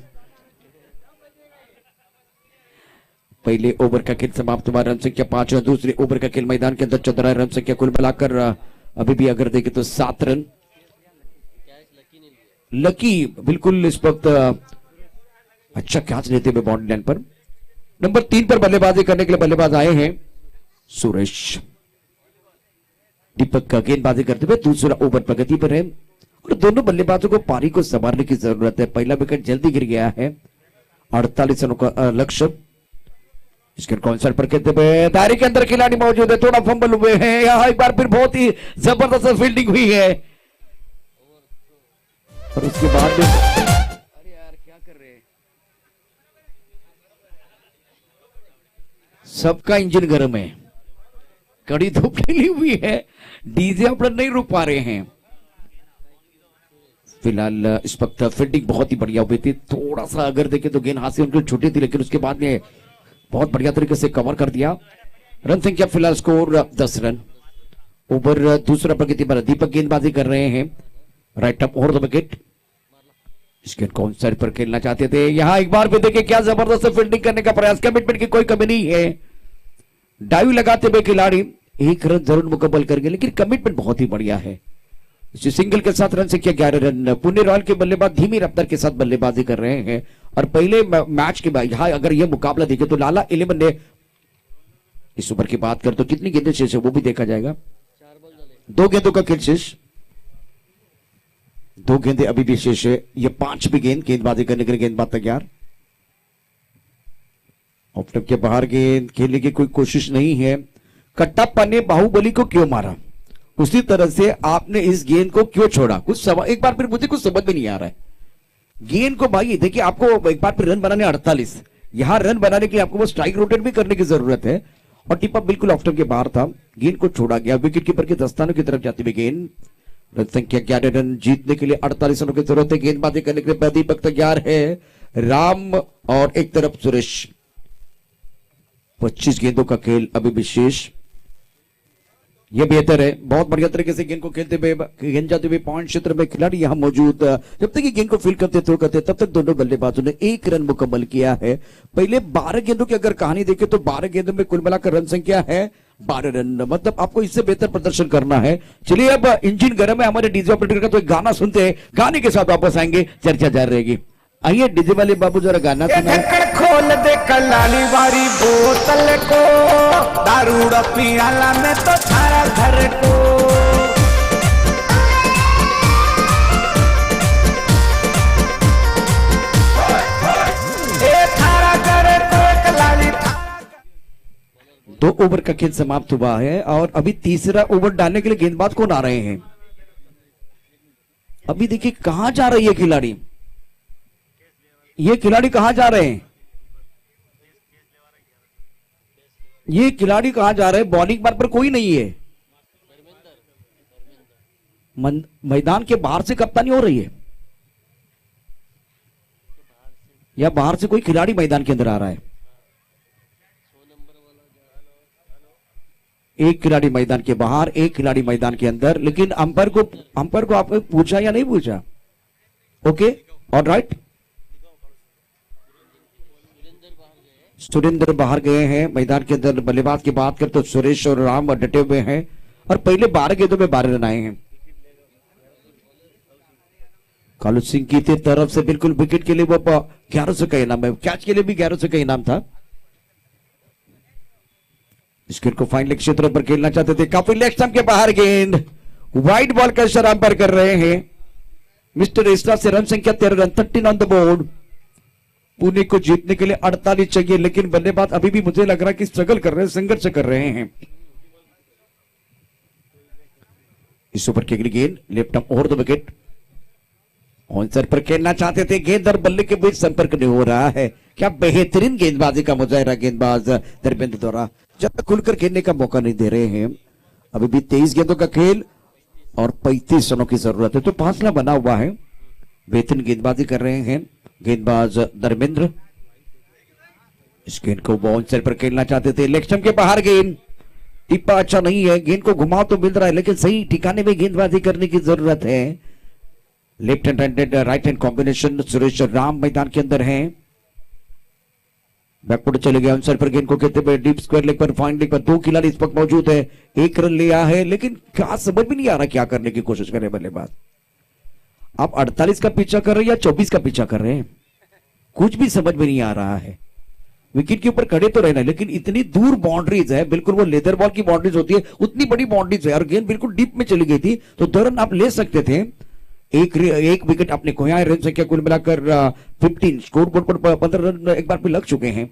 पहले ओवर का खेल समाप्त हुआ। रन संख्या 5 रन। दूसरे ओवर का खेल मैदान के अंदर चल रहा है। रन संख्या कुल मिलाकर अभी भी अगर देखें तो 7 रन। लकी बिल्कुल इस वक्त अच्छा कैच लेते हुए बाउंड्री लाइन पर। नंबर 3 पर बल्लेबाजी करने के लिए बल्लेबाज आए हैं सुरेश। दीपक का गेंदबाजी करते हुए दूसरा ओवर प्रगति पर है और दोनों बल्लेबाजों को पारी को संभालने की जरूरत है। पहला विकेट जल्दी गिर गया है। 48 रनों का लक्ष्य। इसके कॉन्सर्ट पर कहते हुए दायरे के अंदर खिलाड़ी मौजूद है। थोड़ा फंबल हुए हैं। यहां एक बार फिर बहुत ही जबरदस्त फील्डिंग हुई है और उसके बाद अरे यार क्या कर रहे हैं, सबका इंजन गर्म है, कड़ी धूप खिली हुई है, डीजे अपना नहीं रुक पा रहे हैं। फिलहाल इस वक्त फील्डिंग बहुत ही बढ़िया हुई थी। थोड़ा सा अगर देखें तो गेंद हाथ से उनकी छोटी थी लेकिन उसके बाद में बहुत बढ़िया तरीके से कवर कर दिया। रन संख्या फिलहाल स्कोर 10 रन। ओवर दूसरा प्रगति पर दीपक गेंदबाजी कर रहे हैं। राइट अप और द विकेट। इसके कौन साइड पर खेलना चाहते थे। यहां एक बार भी देखिए क्या जबरदस्त फील्डिंग करने का प्रयास। कमिटमेंट की कोई कमी नहीं है। डाइव लगाते हुए खिलाड़ी 1 रन जरूर मुकम्मल करेंगे लेकिन कमिटमेंट बहुत ही बढ़िया है। इसी सिंगल के साथ रन संख्या 11 रन। पुणे रॉयल के बल्लेबाज धीमी रफ्तार के साथ बल्लेबाजी कर रहे हैं और पहले मैच के बाद यहां अगर यह मुकाबला देखे तो लाला 11 ने इस ओवर की बात कर तो कितनी गेंदें शेष है वो भी देखा जाएगा। 2 गेंदों का खेल शेष। 2 गेंदें अभी भी शेष है। ये 5वीं गेंद गेंदबाजी करने के लिए गेंदबाज तैयार। ऑफ स्टंप के बाहर गेंद खेलने की कोई कोशिश नहीं है। कट्टाप्पा ने बाहुबली को क्यों मारा, उसी तरह से आपने इस गेंद को क्यों छोड़ा। कुछ एक बार फिर मुझे कुछ समझ में नहीं आ रहा है। गेंद को भाई देखिए आपको एक बार फिर रन बनाने 48, यहां रन बनाने के लिए आपको वो स्ट्राइक रोटेट भी करने की जरूरत है और टिप बिल्कुल ऑफ स्टंप के बाहर था। गेंद को छोड़ा गया। विकेट कीपर के दस्तानों की तरफ जाती हुई गेंद। रन संख्या 11 रन। जीतने के लिए 48 रनों की जरूरत है। गेंदबाजी करने के लिए दीपक तैयार है। राम और एक तरफ सुरेश। 25 गेंदों का खेल अभी विशेष। यह बेहतर है। बहुत बढ़िया तरीके से गेंद को खेलते हुए गेंद जाते हुए पॉइंट क्षेत्र में खिलाड़ी यहां मौजूद। जब तक ये गेंद को फील करते थ्रो करते तब तक दोनों बल्लेबाजों ने 1 रन मुकम्मल किया है। पहले 12 गेंदों की अगर कहानी देखें तो 12 गेंदों में कुल मिलाकर रन संख्या है 12 रन। मतलब आपको इससे बेहतर प्रदर्शन करना है। चलिए अब इंजन गर्म है। हमारे डीजे ऑपरेटर का तो एक गाना सुनते हैं। गाने के साथ वापस आएंगे, चर्चा जारी रहेगी। आइए डीजे वाले बाबू जरा गाना सुनाएं। ढक्कन खोल दे कलाली वाली बोतल को, दारू पियाला में तो सारा घर को। 2 ओवर का खेल समाप्त हुआ है और अभी तीसरा ओवर डालने के लिए गेंदबाज कौन आ रहे हैं? अभी देखिए कहां जा रही है खिलाड़ी, ये खिलाड़ी कहां जा रहे हैं? ये खिलाड़ी कहां जा रहे हैं? बॉलिंग बार पर कोई नहीं है, मैदान के बाहर से कप्तानी हो रही है या बाहर से कोई खिलाड़ी मैदान के अंदर आ रहा है? एक खिलाड़ी मैदान के बाहर, एक खिलाड़ी मैदान के अंदर, लेकिन अंपायर को आपने पूछा या नहीं पूछा? Okay, alright. सुरेंद्र बाहर गए हैं मैदान के अंदर। बल्लेबाज की बात करें तो सुरेश और राम डटे हुए हैं और पहले 12 गेंदों में 12 रन आए हैं। कालू सिंह की तरफ से बिल्कुल विकेट के लिए वो 1100 का इनाम है, कैच के लिए भी 1100 का इनाम था। इस गेंद को फाइन लेग क्षेत्र पर खेलना चाहते थे, काफी लेग स्टंप के बाहर गेंद, वाइड बॉल का इशारा अंपायर कर रहे हैं। मिस्टर इस्टा से रन संख्या 13 run, 13 on the board. Pune को जीतने के लिए 48 चाहिए, लेकिन बल्लेबाज अभी भी मुझे लग रहा है कि स्ट्रगल कर रहे हैं, संघर्ष कर रहे हैं। इस ओवर की अगली गेंद left arm over the wicket, answer पर खेलना चाहते थे, गेंद और बल्ले के बीच संपर्क नहीं हो रहा है। क्या बेहतरीन गेंदबाजी का मुजाहिरा गेंदबाज धर्मेंद्र द्वारा, जब खुलकर खेलने का मौका नहीं दे रहे हैं। अभी भी 23 गेंदों का खेल और 35 रनों की जरूरत है, तो फासला बना हुआ है। बेहतरीन गेंदबाजी कर रहे हैं गेंदबाज धर्मेंद्र। इस गेंद को बाउंसर पर खेलना चाहते थे, लेग स्टंप के बाहर गेंद, टिप्पा अच्छा नहीं है, गेंद को घुमाव तो मिल रहा है लेकिन सही ठिकाने में गेंदबाजी करने की जरूरत है। Left hand right hand combination, Suresh Ram मैदान के अंदर हैं। बैकफुट चले गए आंसर पर, गेंद को कहते हुए डीप स्क्वायर लेग पर, फाइन लेग पर 2 खिलाड़ी इस वक्त मौजूद है। 1 रन लिया है, लेकिन क्या समझ भी नहीं आ रहा क्या करने की कोशिश कर रहे बल्लेबाज। आप 48 का पीछा कर रहे हैं या 24 का पीछा कर रहे हैं, कुछ भी समझ में नहीं आ रहा है। विकेट के ऊपर खड़े तो रहना, लेकिन इतनी दूर बाउंड्रीज है, बिल्कुल वो लेदर बॉल की बाउंड्रीज होती है उतनी बड़ी बाउंड्रीज है, और गेंद बिल्कुल डीप में चली गई थी, तो 2 रन आप ले सकते थे। एक विकेट आपने खोया है। रन संख्या कुल मिलाकर 15, स्कोरबोर्ड पर 15 रन एक बार पे लग चुके हैं।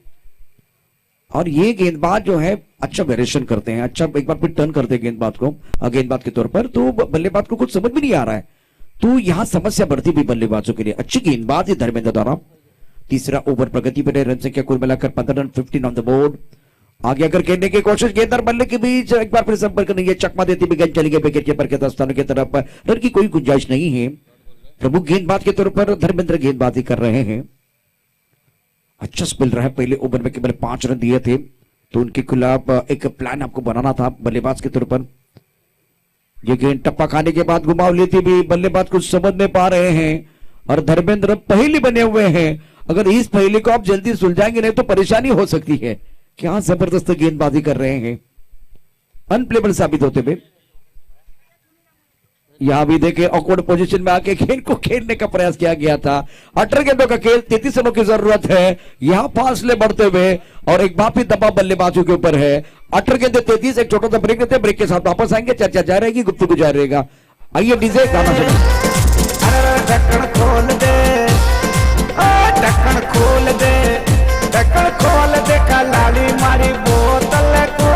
और ये गेंदबाज जो है अच्छा वेरिएशन करते हैं, अच्छा एक बार फिर टर्न करते हैं गेंदबाज को, गेंदबाज के तौर पर, तो बल्लेबाज को कुछ समझ भी नहीं आ रहा है, तो यहां समस्या बढ़ती भी बल्लेबाजों के लिए। अच्छी गेंदबाज है धर्मेंद्र द्वारा। तीसरा ओवर प्रगति पर है, रन संख्या कुल मिलाकर 15 रन, 15 ऑन द बोर्ड। आगे अगर खेलने की कोशिश, गेंद और बल्ले के बीच एक बार फिर संपर्क नहीं है, चकमा देती भी गेंद चली गई विकेट कीपर के दस्तानों की तरफ, रन की कोई गुंजाइश नहीं है। प्रमुख गेंदबाज के तौर पर धर्मेंद्र गेंदबाजी कर रहे हैं, अच्छा स्पिल रहा है। पहले ओवर में केवल 5 रन दिए थे, तो उनके खिलाफ एक प्लान आपको बनाना था बल्लेबाज के तौर पर। ये गेंद टप्पा खाने के बाद घुमाव लेती भी, बल्लेबाज कुछ समझ नहीं पा रहे हैं, और धर्मेंद्र पहली बने हुए हैं। अगर इस पहली को आप जल्दी सुलझाएंगे नहीं तो परेशानी हो सकती है। क्या जबरदस्त गेंदबाजी कर रहे हैं, अनप्लेबल साबित होते हुए। यहां भी देखे ऑकवर्ड पोजीशन में आके गेंद को खेलने का प्रयास किया गया था। 18 गेंदों का खेल, 33 रनों की जरूरत है। यहां फासले बढ़ते हुए और एक बार फिर दबाव बल्लेबाजों के ऊपर है। 18 गेंदे 33, एक छोटा सा ब्रेक लेते हैं, ब्रेक के साथ वापस आएंगे, चर्चा जारी रहेगी, गुफ्तगू जारी रहेगा। आइए डीजे गाना ढक्कन खोल दे, ढक्कन खोल दे, ढक्कन खोल दे, लाली मारी बोतल को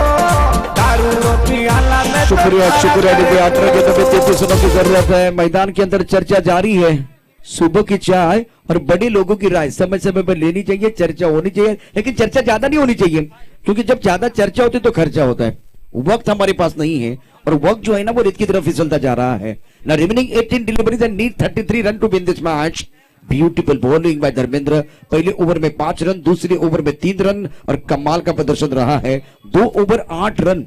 दारू पियाला में। शुक्रिया शुक्रिया डीजे। 18 गेंदों में 33 रनों की जरूरत है। मैदान के अंदर चर्चा जारी है। सुबह की चाय और बड़े लोगों की राय समय समय पर लेनी चाहिए, चर्चा होनी चाहिए, लेकिन चर्चा ज्यादा नहीं होनी चाहिए, क्योंकि जब ज्यादा चर्चा होती है तो खर्चा होता है। वक्त हमारे पास नहीं है, और वक्त जो है ना वो रेत की तरफ फिसलता जा रहा है। ना remaining 18 deliveries and need 33 run to win this match. Beautiful bowling by Dharmendra. पहले ओवर में 5 रन, दूसरे ओवर में 3 रन, और कमाल का प्रदर्शन रहा है। 2 ओवर 8 रन,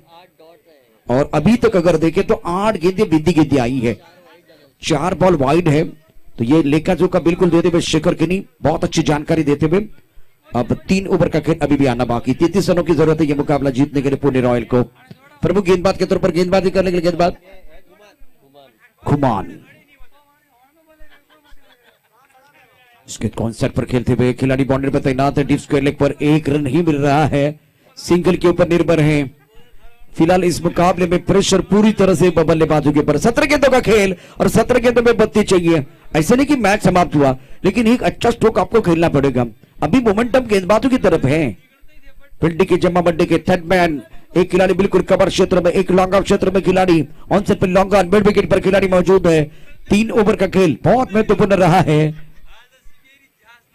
और अभी तक अगर देखें तो 8 गेंदें बिंदी गेंदें आई है, 4 बॉल वाइड है। तो ये लेखा जोखा बिल्कुल देते हुए शेखर किनी बहुत अच्छी जानकारी देते हुए। अब 3 ओवर का खेल अभी भी आना बाकी। 33 रनों की जरूरत है ये मुकाबला जीतने के लिए पुणे रॉयल को। प्रमुख गेंदबाज के तौर पर गेंदबाजी करने के लिए गेंदबाज खुमान। इसके कॉन्सेप्ट पर खेलते हुए खिलाड़ी बाउंड्री पर तैनात है। डीप स्क्वायर लेग पर 1 रन ही मिल रहा है, सिंगल के ऊपर निर्भर है। फिलहाल इस मुकाबले में प्रेशर पूरी तरह से बल्लेबाजों के ऊपर। 17 गेंदों का खेल और 17 गेंदों में 32 चाहिए। ऐसे नहीं कि मैच समाप्त हुआ, लेकिन एक अच्छा स्ट्रोक आपको खेलना पड़ेगा। अभी मोमेंटम गेंदबाजों की तरफ है। फिल्डिंग के जमा बड्डे के थर्ड मैन एक खिलाड़ी बिल्कुल कवर क्षेत्र में, एक लॉन्ग ऑफ क्षेत्र में खिलाड़ी ऑन सेट पर लॉन्ग ऑन मिड विकेट पर खिलाड़ी मौजूद है। 3 ओवर का खेल बहुत महत्वपूर्ण रहा है।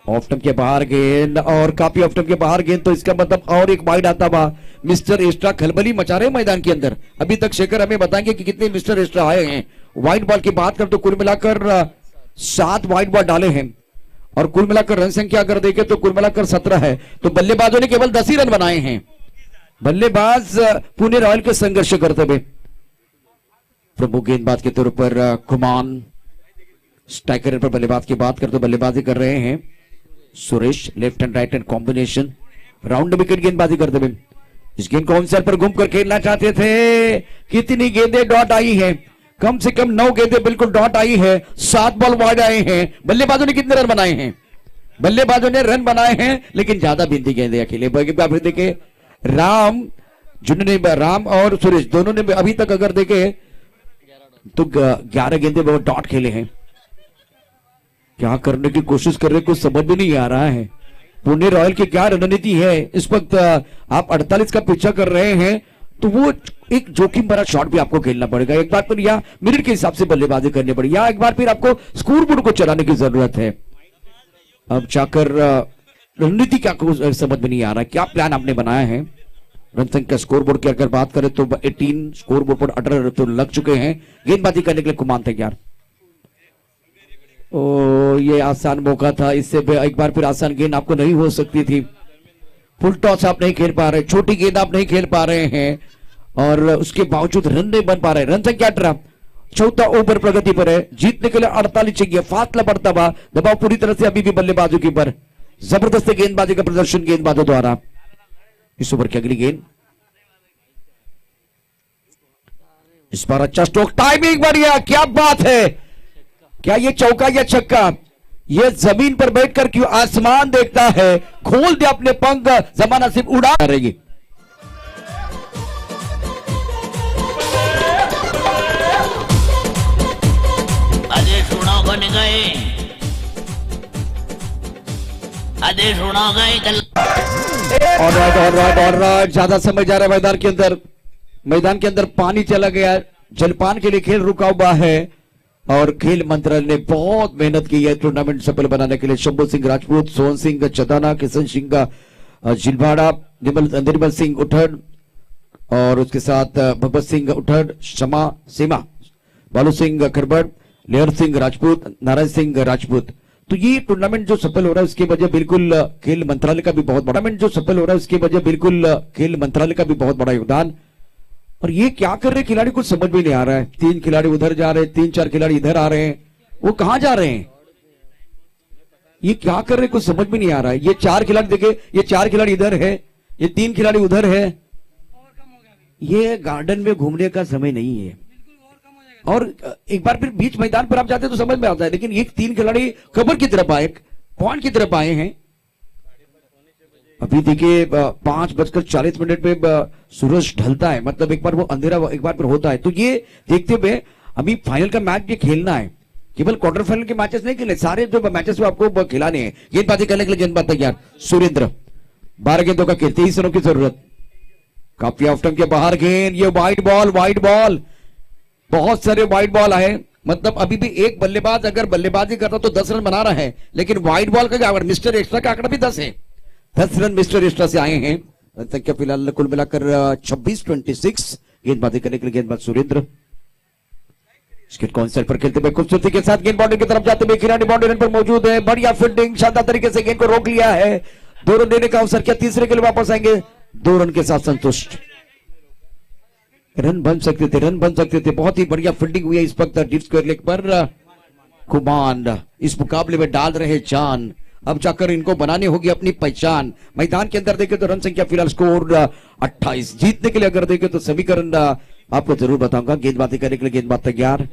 ऑफ स्टंप के बाहर गेंद और काफी ऑफ स्टंप के बाहर गेंद, तो इसका मतलब और एक वाइड आता हुआ मिस्टर एक्स्ट्रा खलबली मचा रहे मैदान के अंदर। अभी तक शेखर हमें बताएंगे कि कितने मिस्टर एक्स्ट्रा आए हैं। व्हाइट बॉल की बात कर तो कुल मिलाकर 7 व्हाइट बॉल डाले हैं और कुल मिलाकर रन संख्या अगर देखें तो कुल मिलाकर 17 है। तो बल्लेबाजों ने केवल 10 ही रन बनाए हैं। बल्लेबाज पुणे रॉयल के संघर्ष करते हुए प्रमुख गेंदबाज के तौर पर कुमान, स्ट्राइकर पर बल्लेबाज की बात करते बल्लेबाजी कर रहे हैं Suresh. Left and right and combination, round wicket गेंदबाजी करते हुए इस गेंद को ऑन साइड पर घूम कर खेलना चाहते थे। कितनी गेंदें डॉट आई है? कम से कम 9 गेंदें बिल्कुल डॉट आई है। 7 बॉल वाइड आए हैं। बल्लेबाजों ने कितने रन बनाए हैं? बल्लेबाजों ने रन बनाए हैं लेकिन ज्यादा बिंदी गेंदें अकेले। देखे राम जिन्होंने, राम और सुरेश दोनों ने अभी तक अगर देखे तो 11 गेंदे बहुत डॉट खेले हैं। क्या करने की कोशिश कर रहे कुछ समझ में नहीं आ रहा है। पुणे रॉयल की क्या रणनीति है इस वक्त? आप 48 का पीछा कर रहे हैं तो वो एक जोखिम भरा शॉट भी आपको खेलना पड़ेगा। एक बार फिर या मिनट के हिसाब से बल्लेबाजी करनी पड़ेगी या एक बार फिर आपको स्कोर बोर्ड को चलाने की जरूरत है। अब जाकर रणनीति क्या समझ में नहीं आ रहा है, क्या प्लान आपने बनाया है? रन संख्या स्कोर बोर्ड की अगर बात करें तो 18 स्कोर बोर्ड पर 18 तो लग चुके हैं। गेंदबाजी करने के लिए कुमान तैयार। ओ ये आसान मौका था, इससे एक बार फिर आसान गेंद आपको नहीं हो सकती थी। फुल टॉस आप नहीं खेल पा रहे, छोटी गेंद आप नहीं खेल पा रहे हैं और उसके बावजूद रन नहीं बन पा रहे। रन संख्या 18, 4था ओवर प्रगति पर है। जीतने के लिए 48 चाहिए। फासला बढ़ता हुआ, दबाव पूरी तरह से अभी भी बल्लेबाजों के ऊपर। जबरदस्त गेंदबाजी का प्रदर्शन गेंदबाजों द्वारा। इस ओवर की अगली गेंद, इस बार अच्छा स्ट्रोक, टाइमिंग बढ़िया, क्या बात है। क्या ये चौका या छक्का? ये जमीन पर बैठकर क्यों आसमान देखता है? खोल दे अपने पंख, जमाना सिर्फ उड़ा रहेगी। आदेश उड़ा बन गए, आदेश उड़ा गए। और ज्यादा समय जा रहा है मैदान के अंदर। मैदान के अंदर पानी चला गया, जलपान के लिए खेल रुका हुआ है और खेल मंत्रालय ने बहुत मेहनत की है टूर्नामेंट सफल बनाने के लिए। शंभू सिंह राजपूत, सोहन सिंह चदाना, किशन सिंह जिलवाड़ा, निर्मल सिंह उठड़ और उसके साथ भगवत सिंह उठड़, क्षमा सीमा, बालू सिंह खरबड़, लेहर सिंह राजपूत, नारायण सिंह राजपूत। तो ये टूर्नामेंट जो सफल हो रहा है उसकी वजह बिल्कुल खेल मंत्रालय का भी बहुत बड़ा, टूर्नामेंट जो सफल हो रहा है उसकी वजह बिल्कुल खेल मंत्रालय का भी बहुत बड़ा योगदान। और ये क्या कर रहे खिलाड़ी कुछ समझ में नहीं आ रहा है। 3 खिलाड़ी उधर जा रहे हैं, 3-4 खिलाड़ी इधर आ रहे हैं, वो कहां जा रहे हैं? ये क्या कर रहे कुछ समझ में नहीं आ रहा है। ये 4 खिलाड़ी देखे, ये 4 खिलाड़ी इधर है, ये 3 खिलाड़ी उधर है। ये गार्डन में घूमने का समय नहीं है। और एक बार फिर बीच मैदान पर आप जाते हैं तो समझ में आता है, लेकिन ये 3 खिलाड़ी कवर की तरफ आए, पॉइंट की तरफ आए हैं। अभी देखिए 5:40 पे सूरज ढलता है, मतलब एक बार वो अंधेरा एक बार फिर होता है। तो ये देखते हुए अभी फाइनल का मैच भी खेलना है, केवल क्वार्टर फाइनल के मैचेस नहीं खेलने, सारे जो मैचेस आपको खिलाने हैं। गेंदबाजी करने के लिए गेंदबाज तैयार सुरेंद्र, 12 गेंदों का खेल, 23 रनों की जरूरत। काफी ऑफ स्टंप के बाहर गेंद, ये वाइड बॉल, बहुत सारे वाइड बॉल आए। मतलब अभी भी एक बल्लेबाज अगर बल्लेबाजी करता तो 10 रन बना रहा है, लेकिन वाइड बॉल का मिस्टर एक्स्ट्रा का आंकड़ा भी 10 है। 10 रन मिस्टर एक्स्ट्रा से आए हैं। रन संख्या फिलहाल कुल मिलाकर 26-26। गेंदबाजी करने के लिए गेंदबाज सुरेंद्र, कॉन्सेप्ट पर खेलते हुए खूबसूरती के साथ गेंद बाउंड्री की तरफ जाते हुए खिलाड़ी बाउंड्री रन पर मौजूद है। बढ़िया फील्डिंग, शानदार तरीके से गेंद को रोक लिया है। 2 रन देने का अवसर, क्या तीसरे के लिए वापस आएंगे? 2 रन के साथ संतुष्ट। रन बन सकते थे। बहुत ही बढ़िया फील्डिंग हुई है इस वक्त डीप स्क्वायर लेग पर। कुमान इस मुकाबले में डाल रहे जान, अब जाकर इनको बनाने होगी अपनी पहचान। मैदान के अंदर देखें तो रन संख्या फिलहाल स्कोर 28। जीतने के लिए अगर देखें तो समीकरण आपको जरूर बताऊंगा। गेंदबाजी करने के लिए गेंदबाज तैयार।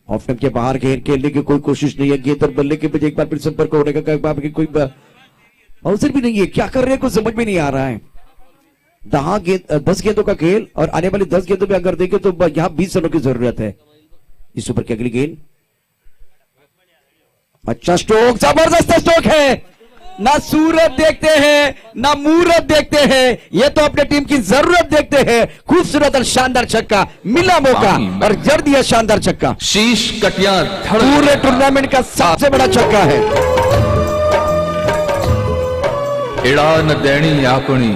ऑफ स्टंप के बाहर खेलने की कोई कोशिश नहीं है। गेंद और बल्ले के बीच एक बार फिर संपर्क होने का कोई अवसर भी नहीं है। क्या कर रहे हैं कुछ समझ में नहीं आ रहा है। 10 गेंदों का खेल और आने वाली 10 गेंदों में अगर देखें तो यहां 20 रनों की जरूरत है। इस ऊपर की अगली गेंद, अच्छा स्ट्रोक, जबरदस्त स्ट्रोक है। ना सूरत देखते हैं ना मूरत देखते हैं, ये तो अपने टीम की जरूरत देखते हैं। खूबसूरत और शानदार छक्का, मिला मौका और जड़ दिया शानदार छक्का। शीश कटिया धड़ पूरे टूर्नामेंट का सबसे बड़ा छक्का है। एड़ा न देनी आपनी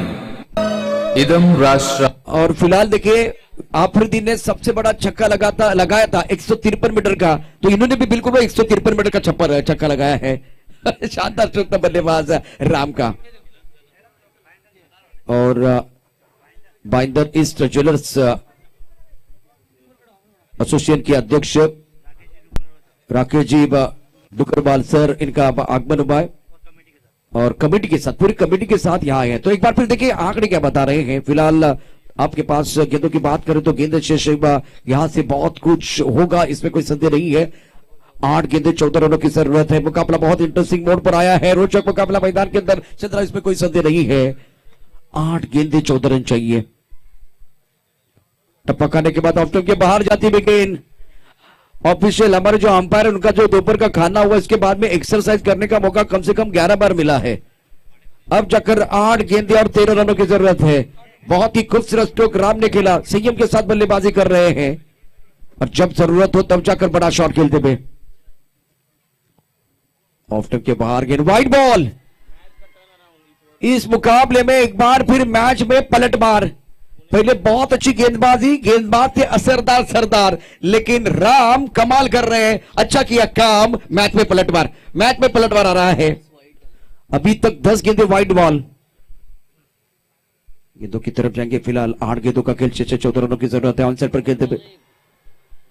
इदम राष्ट्र। और फिलहाल देखिए आफरीदी ने सबसे बड़ा छक्का लगाया था 153 मीटर का, तो इन्होंने भी बिल्कुल 153 मीटर का छक्का लगाया है। शानदार स्ट्रोक था बल्लेबाज राम का। और बाइंदर ईस्ट ज्वेलर्स एसोसिएशन के अध्यक्ष राकेश जी डुकरबाल सर, इनका आगमन हुआ है और कमेटी के साथ, पूरी कमेटी के साथ यहाँ आए हैं। तो एक बार फिर देखिए आंकड़े क्या बता रहे हैं। फिलहाल आपके पास गेंदों की बात करें तो गेंद शेष यहां से बहुत कुछ होगा, इसमें कोई संदेह नहीं है। 8 गेंदे 14 रनों की जरूरत है। मुकाबला बहुत इंटरेस्टिंग मोड पर आया है, रोचक मुकाबला मैदान के अंदर चल रहा है, इसमें कोई संदेह नहीं है। 8 गेंदे 14 रन चाहिए। टपकाने के बाद ऑप्शन के बाहर जाती है गेंद। ऑफिशियल हमारे जो अंपायर है उनका जो दोपहर का खाना हुआ, इसके बाद में एक्सरसाइज करने का मौका कम से कम 11 बार मिला है। अब जाकर 8 गेंदे और 13 रनों की जरूरत है। बहुत ही खूबसूरत स्ट्रोक राम ने खेला, संयम के साथ बल्लेबाजी कर रहे हैं और जब जरूरत हो तब जाकर बड़ा शॉट खेलते हुए। ऑफ स्टंप के बाहर गेंद, वाइड बॉल। इस मुकाबले में एक बार फिर मैच में पलटवार। पहले बहुत अच्छी गेंदबाज थे असरदार सरदार, लेकिन राम कमाल कर रहे हैं, अच्छा किया काम। मैच में पलटवार आ रहा है। अभी तक 10 गेंदे वाइड बॉल। गेंदों की तरफ जाएंगे। फिलहाल 8 गेंदों का खेल, 14 रनों की जरूरत है। ऑनसाइड पर खेलते हुए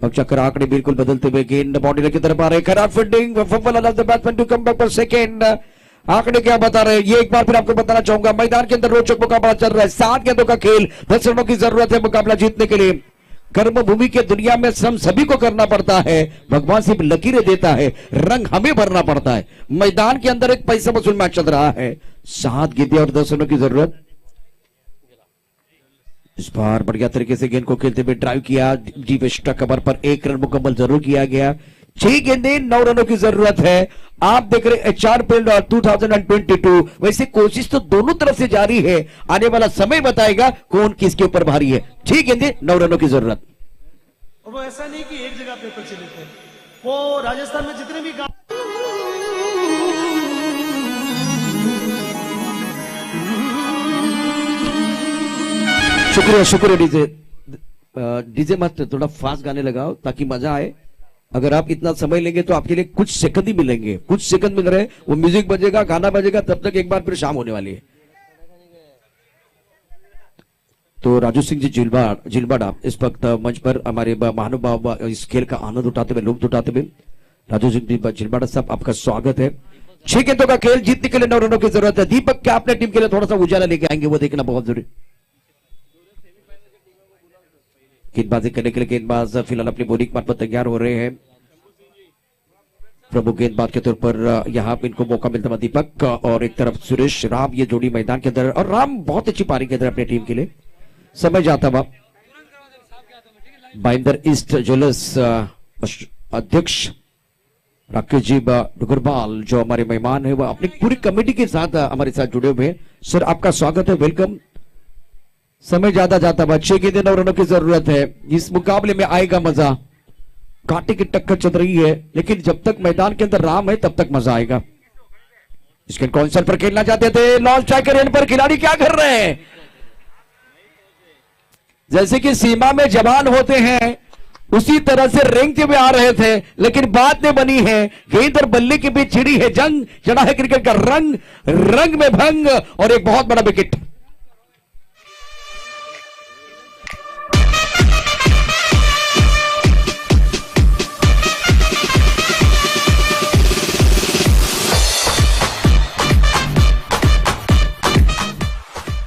अब चक्कर आंकड़े बिल्कुल बदलते हुए गेंद बॉडी की तरफ आ रहे हैं। खराब fielding, fumble allows the batsman to come back for second. आंकड़े क्या बता रहे हैं ये एक बार फिर आपको बताना चाहूंगा। मैदान के अंदर रोचक मुकाबला चल रहा है। 7 गेंदों का खेल, 10 रनों की जरूरत है मुकाबला जीतने के लिए। कर्म भूमि के दुनिया में हम सभी को करना पड़ता है, भगवान सिर्फ लकीरें देता है, रंग हमें भरना पड़ता है। मैदान के अंदर एक पैसा वसूल मैच चल रहा है। 7 गेंदें और 10 रनों की जरूरत। इस बार बढ़िया तरीके से गेंद को खेलते हुए ड्राइव किया, डीप एक्स्ट्रा कवर पर 1 रन मुकम्मल जरूर किया गया। 6 गेंदें 9 रनों की जरूरत है। आप देख रहे एचआर फील्ड और 2022। वैसे कोशिश तो दोनों तरफ से जारी है, आने वाला समय बताएगा कौन किसके ऊपर भारी है। 6 गेंदें 9 रनों की जरूरत। और वो ऐसा नहीं कि एक जगह पेपर चले थे, वो राजस्थान में जितने भी गांव शुक्रिया डीजे मत थोड़ा फास्ट गाने लगाओ ताकि मजा आए। अगर आप इतना समय लेंगे तो आपके लिए कुछ सेकंड ही मिलेंगे, कुछ सेकंड मिल रहे, वो म्यूजिक बजेगा, गाना बजेगा, तब तक एक बार फिर शाम होने वाली है। तो राजू सिंह जी जिलबाड़ा इस वक्त मंच पर हमारे महानुभाव इस खेल का आनंद उठाते हुए, लुत्फ उठाते हुए। राजू सिंह जी जिलबाड़ा साहब आपका स्वागत है। 6 गेंदों का खेल, जीतने के लिए 9 रनों की जरूरत है। दीपक क्या अपने टीम के लिए थोड़ा सा उजाला लेके आएंगे, वो देखना बहुत जरूरी। गेंदबाजी करने के लिए गेंदबाज फिलहाल अपनी बॉलिंग मार्ग पर तैयार हो रहे हैं। प्रमुख गेंदबाज के तौर पर यहां पर इनको मौका मिलता है दीपक और एक तरफ सुरेश राम, ये जोड़ी मैदान के अंदर। और राम बहुत अच्छी पारी के अंदर अपनी टीम के लिए समय जाता हुआ। बाइंदर ईस्ट ज्वेलर्स अध्यक्ष राकेश जी डुगरबाल जो हमारे मेहमान है, वह अपनी पूरी कमेटी के साथ हमारे साथ जुड़े हुए हैं। सर आपका स्वागत है, वेलकम। समय ज्यादा जाता हुआ, 6 गेंदें 9 रनों की जरूरत है। इस मुकाबले में आएगा मजा, कांटे की टक्कर चल रही है, लेकिन जब तक मैदान के अंदर राम है तब तक मजा आएगा। इसके कौन पर खेलना चाहते थे, लॉन्च स्ट्राइकर एंड पर खिलाड़ी क्या कर रहे हैं, जैसे कि सीमा में जवान होते हैं उसी तरह से रेंगते हुए आ रहे थे, लेकिन बात ने बनी है। गेंद और बल्ले के बीच छिड़ी है जंग, चढ़ा है क्रिकेट का रंग में भंग और एक बहुत बड़ा wicket.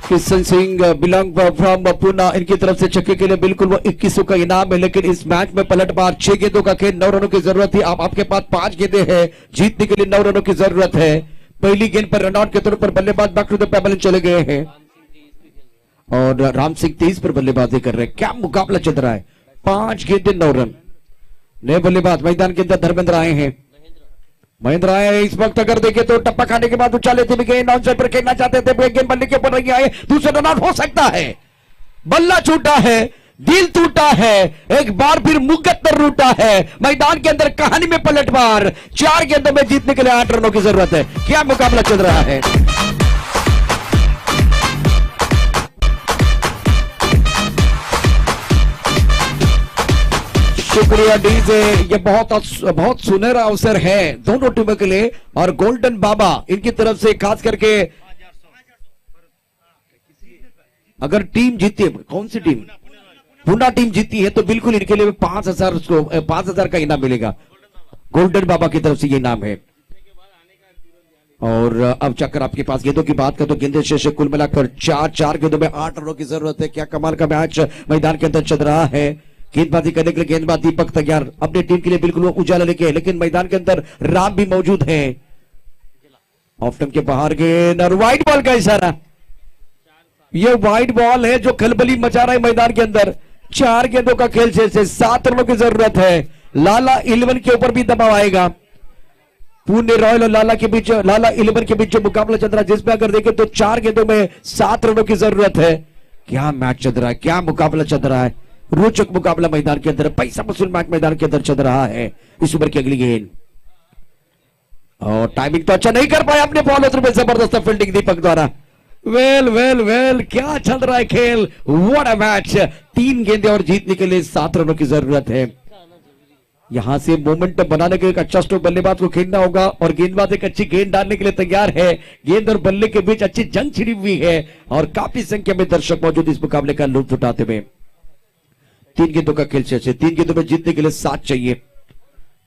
Kishan Singh belong from Poona, इनकी तरफ से छक्के के लिए बिल्कुल वो 2100 का इनाम है। लेकिन इस मैच में पलटवार, 6 गेंदों का खेल, 9 रनों की जरूरत थी। आपके पास 5 गेंदें हैं, जीतने के लिए 9 रनों की जरूरत है। पहली गेंद पर रनआउट के तौर पर बल्लेबाज बैक टू द पेबल चले गए हैं और राम सिंह 23 पर बल्लेबाजी कर रहे हैं। क्या मुकाबला चल रहा है, 5 गेंदें 9 रन। नए बल्लेबाज मैदान के अंदर धर्मेंद्र आए हैं। महेंद्र आए इस वक्त अगर देखे तो टप्पा खाने के बाद उछाले थे भी गेंद ऑन साइड पर खेलना चाहते थे, गेंद बल्ले के ऊपर नहीं आए, दूसरा रन आउट हो सकता है। बल्ला छूटा है, दिल टूटा है, एक बार फिर मुकद्दर रूटा है। मैदान के अंदर कहानी में पलटवार, 4 गेंदों में जीतने के लिए 8 रनों की जरूरत है। क्या मुकाबला चल रहा है। शुक्रिया डीजे, ये बहुत सुनहरा अवसर है दोनों टीमों के लिए और गोल्डन बाबा इनकी तरफ से खास करके अगर टीम जीती है, कौन सी टीम, पुणे टीम जीती है तो बिल्कुल इनके लिए 5,000 का इनाम मिलेगा। गोल्डन बाबा की तरफ से ये इनाम है। और अब चक्कर आपके पास गेंदों की बात करें तो गेंदे शेष कुल मिलाकर 4 गेंदों में 8 रनों की जरूरत है। क्या कमाल का मैच मैदान के अंदर चल रहा है। गेंदबाजी करने के लिए गेंदबाज दीपक तैयार, अपनी टीम के लिए बिल्कुल वो उजाला लेके है, लेकिन मैदान के अंदर राम भी मौजूद है। ऑफ स्टंप के बाहर गेंद और वाइड बॉल का इशारा। ये वाइड बॉल है जो खलबली मचा रहा है मैदान के अंदर। 4 गेंदों का खेल से 7 रनों की जरूरत है। लाला 11 के ऊपर भी दबाव आएगा। पुणे रॉयल और लाला 11 के बीच जो मुकाबला चल रहा है, जिसमें अगर देखें तो 4 गेंदों में 7 रनों की जरूरत है। क्या मैच चल रहा है, क्या मुकाबला चल रहा है। रोचक मुकाबला मैदान के अंदर, पैसा वसूल मैच मैदान के अंदर चल रहा है। इस ओवर की अगली गेंद और टाइमिंग तो अच्छा नहीं कर पाया अपने बॉलर में, जबरदस्त फील्डिंग दीपक द्वारा। वेल क्या चल रहा है खेल, व्हाट अ मैच। 3 गेंदें और जीतने के लिए 7 रनों की जरूरत है। यहां से मोमेंट बनाने के लिए एक अच्छा स्ट्रोक बल्लेबाज को खेलना होगा और गेंदबाज एक अच्छी गेंद डालने के लिए तैयार है। गेंद और बल्ले के बीच अच्छी जंग छिड़ी हुई है और काफी संख्या में दर्शक मौजूद इस मुकाबले का लुत्फ उठाते हुए। 3 गेंदों का खेल शेष है, 3 गेंदों में जीतने के लिए 7 चाहिए।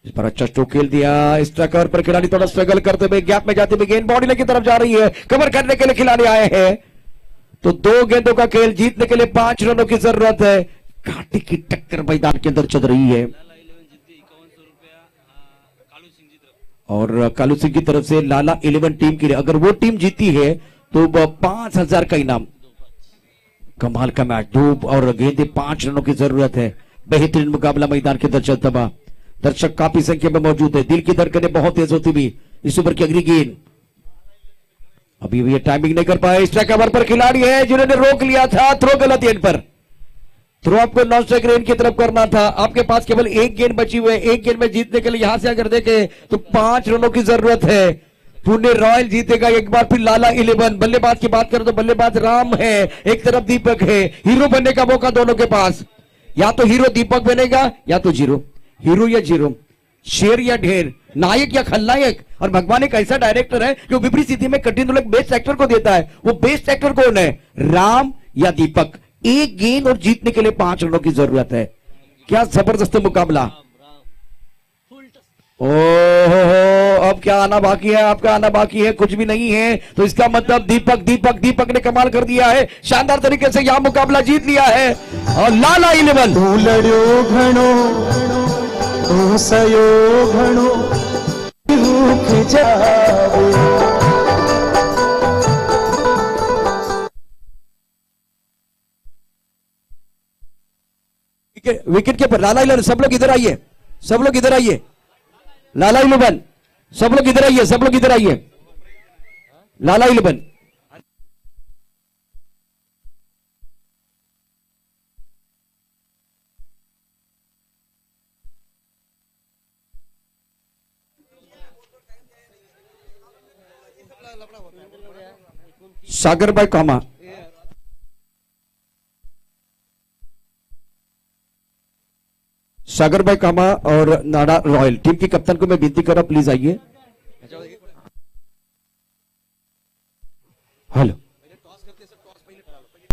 इस पर अच्छा स्ट्रोक खेल दिया। स्ट्राइकर पर खिलाड़ी थोड़ा स्ट्रगल करते हुए गैप में जाते हुए गेंद बाउंड्री की तरफ जा रही है। कवर करने के लिए खिलाड़ी आए हैं तो 2 गेंदों का खेल, जीतने के लिए 5 रनों की जरूरत है। कांटे की टक्कर मैदान के अंदर चल रही है और कालू सिंह की तरफ से लाला 11 टीम के लिए अगर वो टीम जीती है तो 5,000 का इनाम। कमाल का मैच, 2 और गेंदे 5 रनों की जरूरत है। बेहतरीन मुकाबला मैदान के अंदर चलता हुआ, दर्शक काफी संख्या में मौजूद है। दिल की धड़कनें बहुत तेज होती हुई। इस ओवर की अगली गेंद अभी भी टाइमिंग नहीं कर पाए। स्ट्राइक कवर पर खिलाड़ी है जिन्होंने रोक लिया था, थ्रो गलत गेंद पर। थ्रो आपको नॉन स्ट्राइक रेंज की तरफ करना था। आपके पास केवल 1 गेंद बची हुई है। 1 गेंद में जीतने के लिए यहां से अगर देखें तो 5 रनों की जरूरत है। पुणे रॉयल जीतेगा एक बार फिर लाला 11। बल्लेबाज की बात करें तो बल्लेबाज राम है, एक तरफ दीपक है। हीरो बनने का मौका दोनों के पास, या तो हीरो दीपक बनेगा या तो जीरो, हीरो या जीरो, शेर या ढेर, नायक या खलनायक। और भगवान एक ऐसा डायरेक्टर है जो विपरीत स्थिति में कठिन बेस्ट एक्टर को देता है। वो बेस्ट एक्टर कौन है, राम या दीपक। 1 गेंद और जीतने के लिए 5 रनों की जरूरत है। क्या जबरदस्त मुकाबला। ओहो, अब क्या आना बाकी है, आपका आना बाकी है, कुछ भी नहीं है। तो इसका मतलब दीपक ने कमाल कर दिया है। शानदार तरीके से यह मुकाबला जीत लिया है और लाला 11 तू लड़ो घणो तू सयो घणो रूठ जावे। विकेट के पर लाला 11, सब लोग इधर आइए, सब लोग इधर आइए। लाला 11, सब लोग इधर आइए, सब लोग इधर आइए। लाला 11 सागर भाई कामा, सागर भाई कामा और नाडा रॉयल टीम की कप्तान को मैं विनती कर रहा, प्लीज आइए।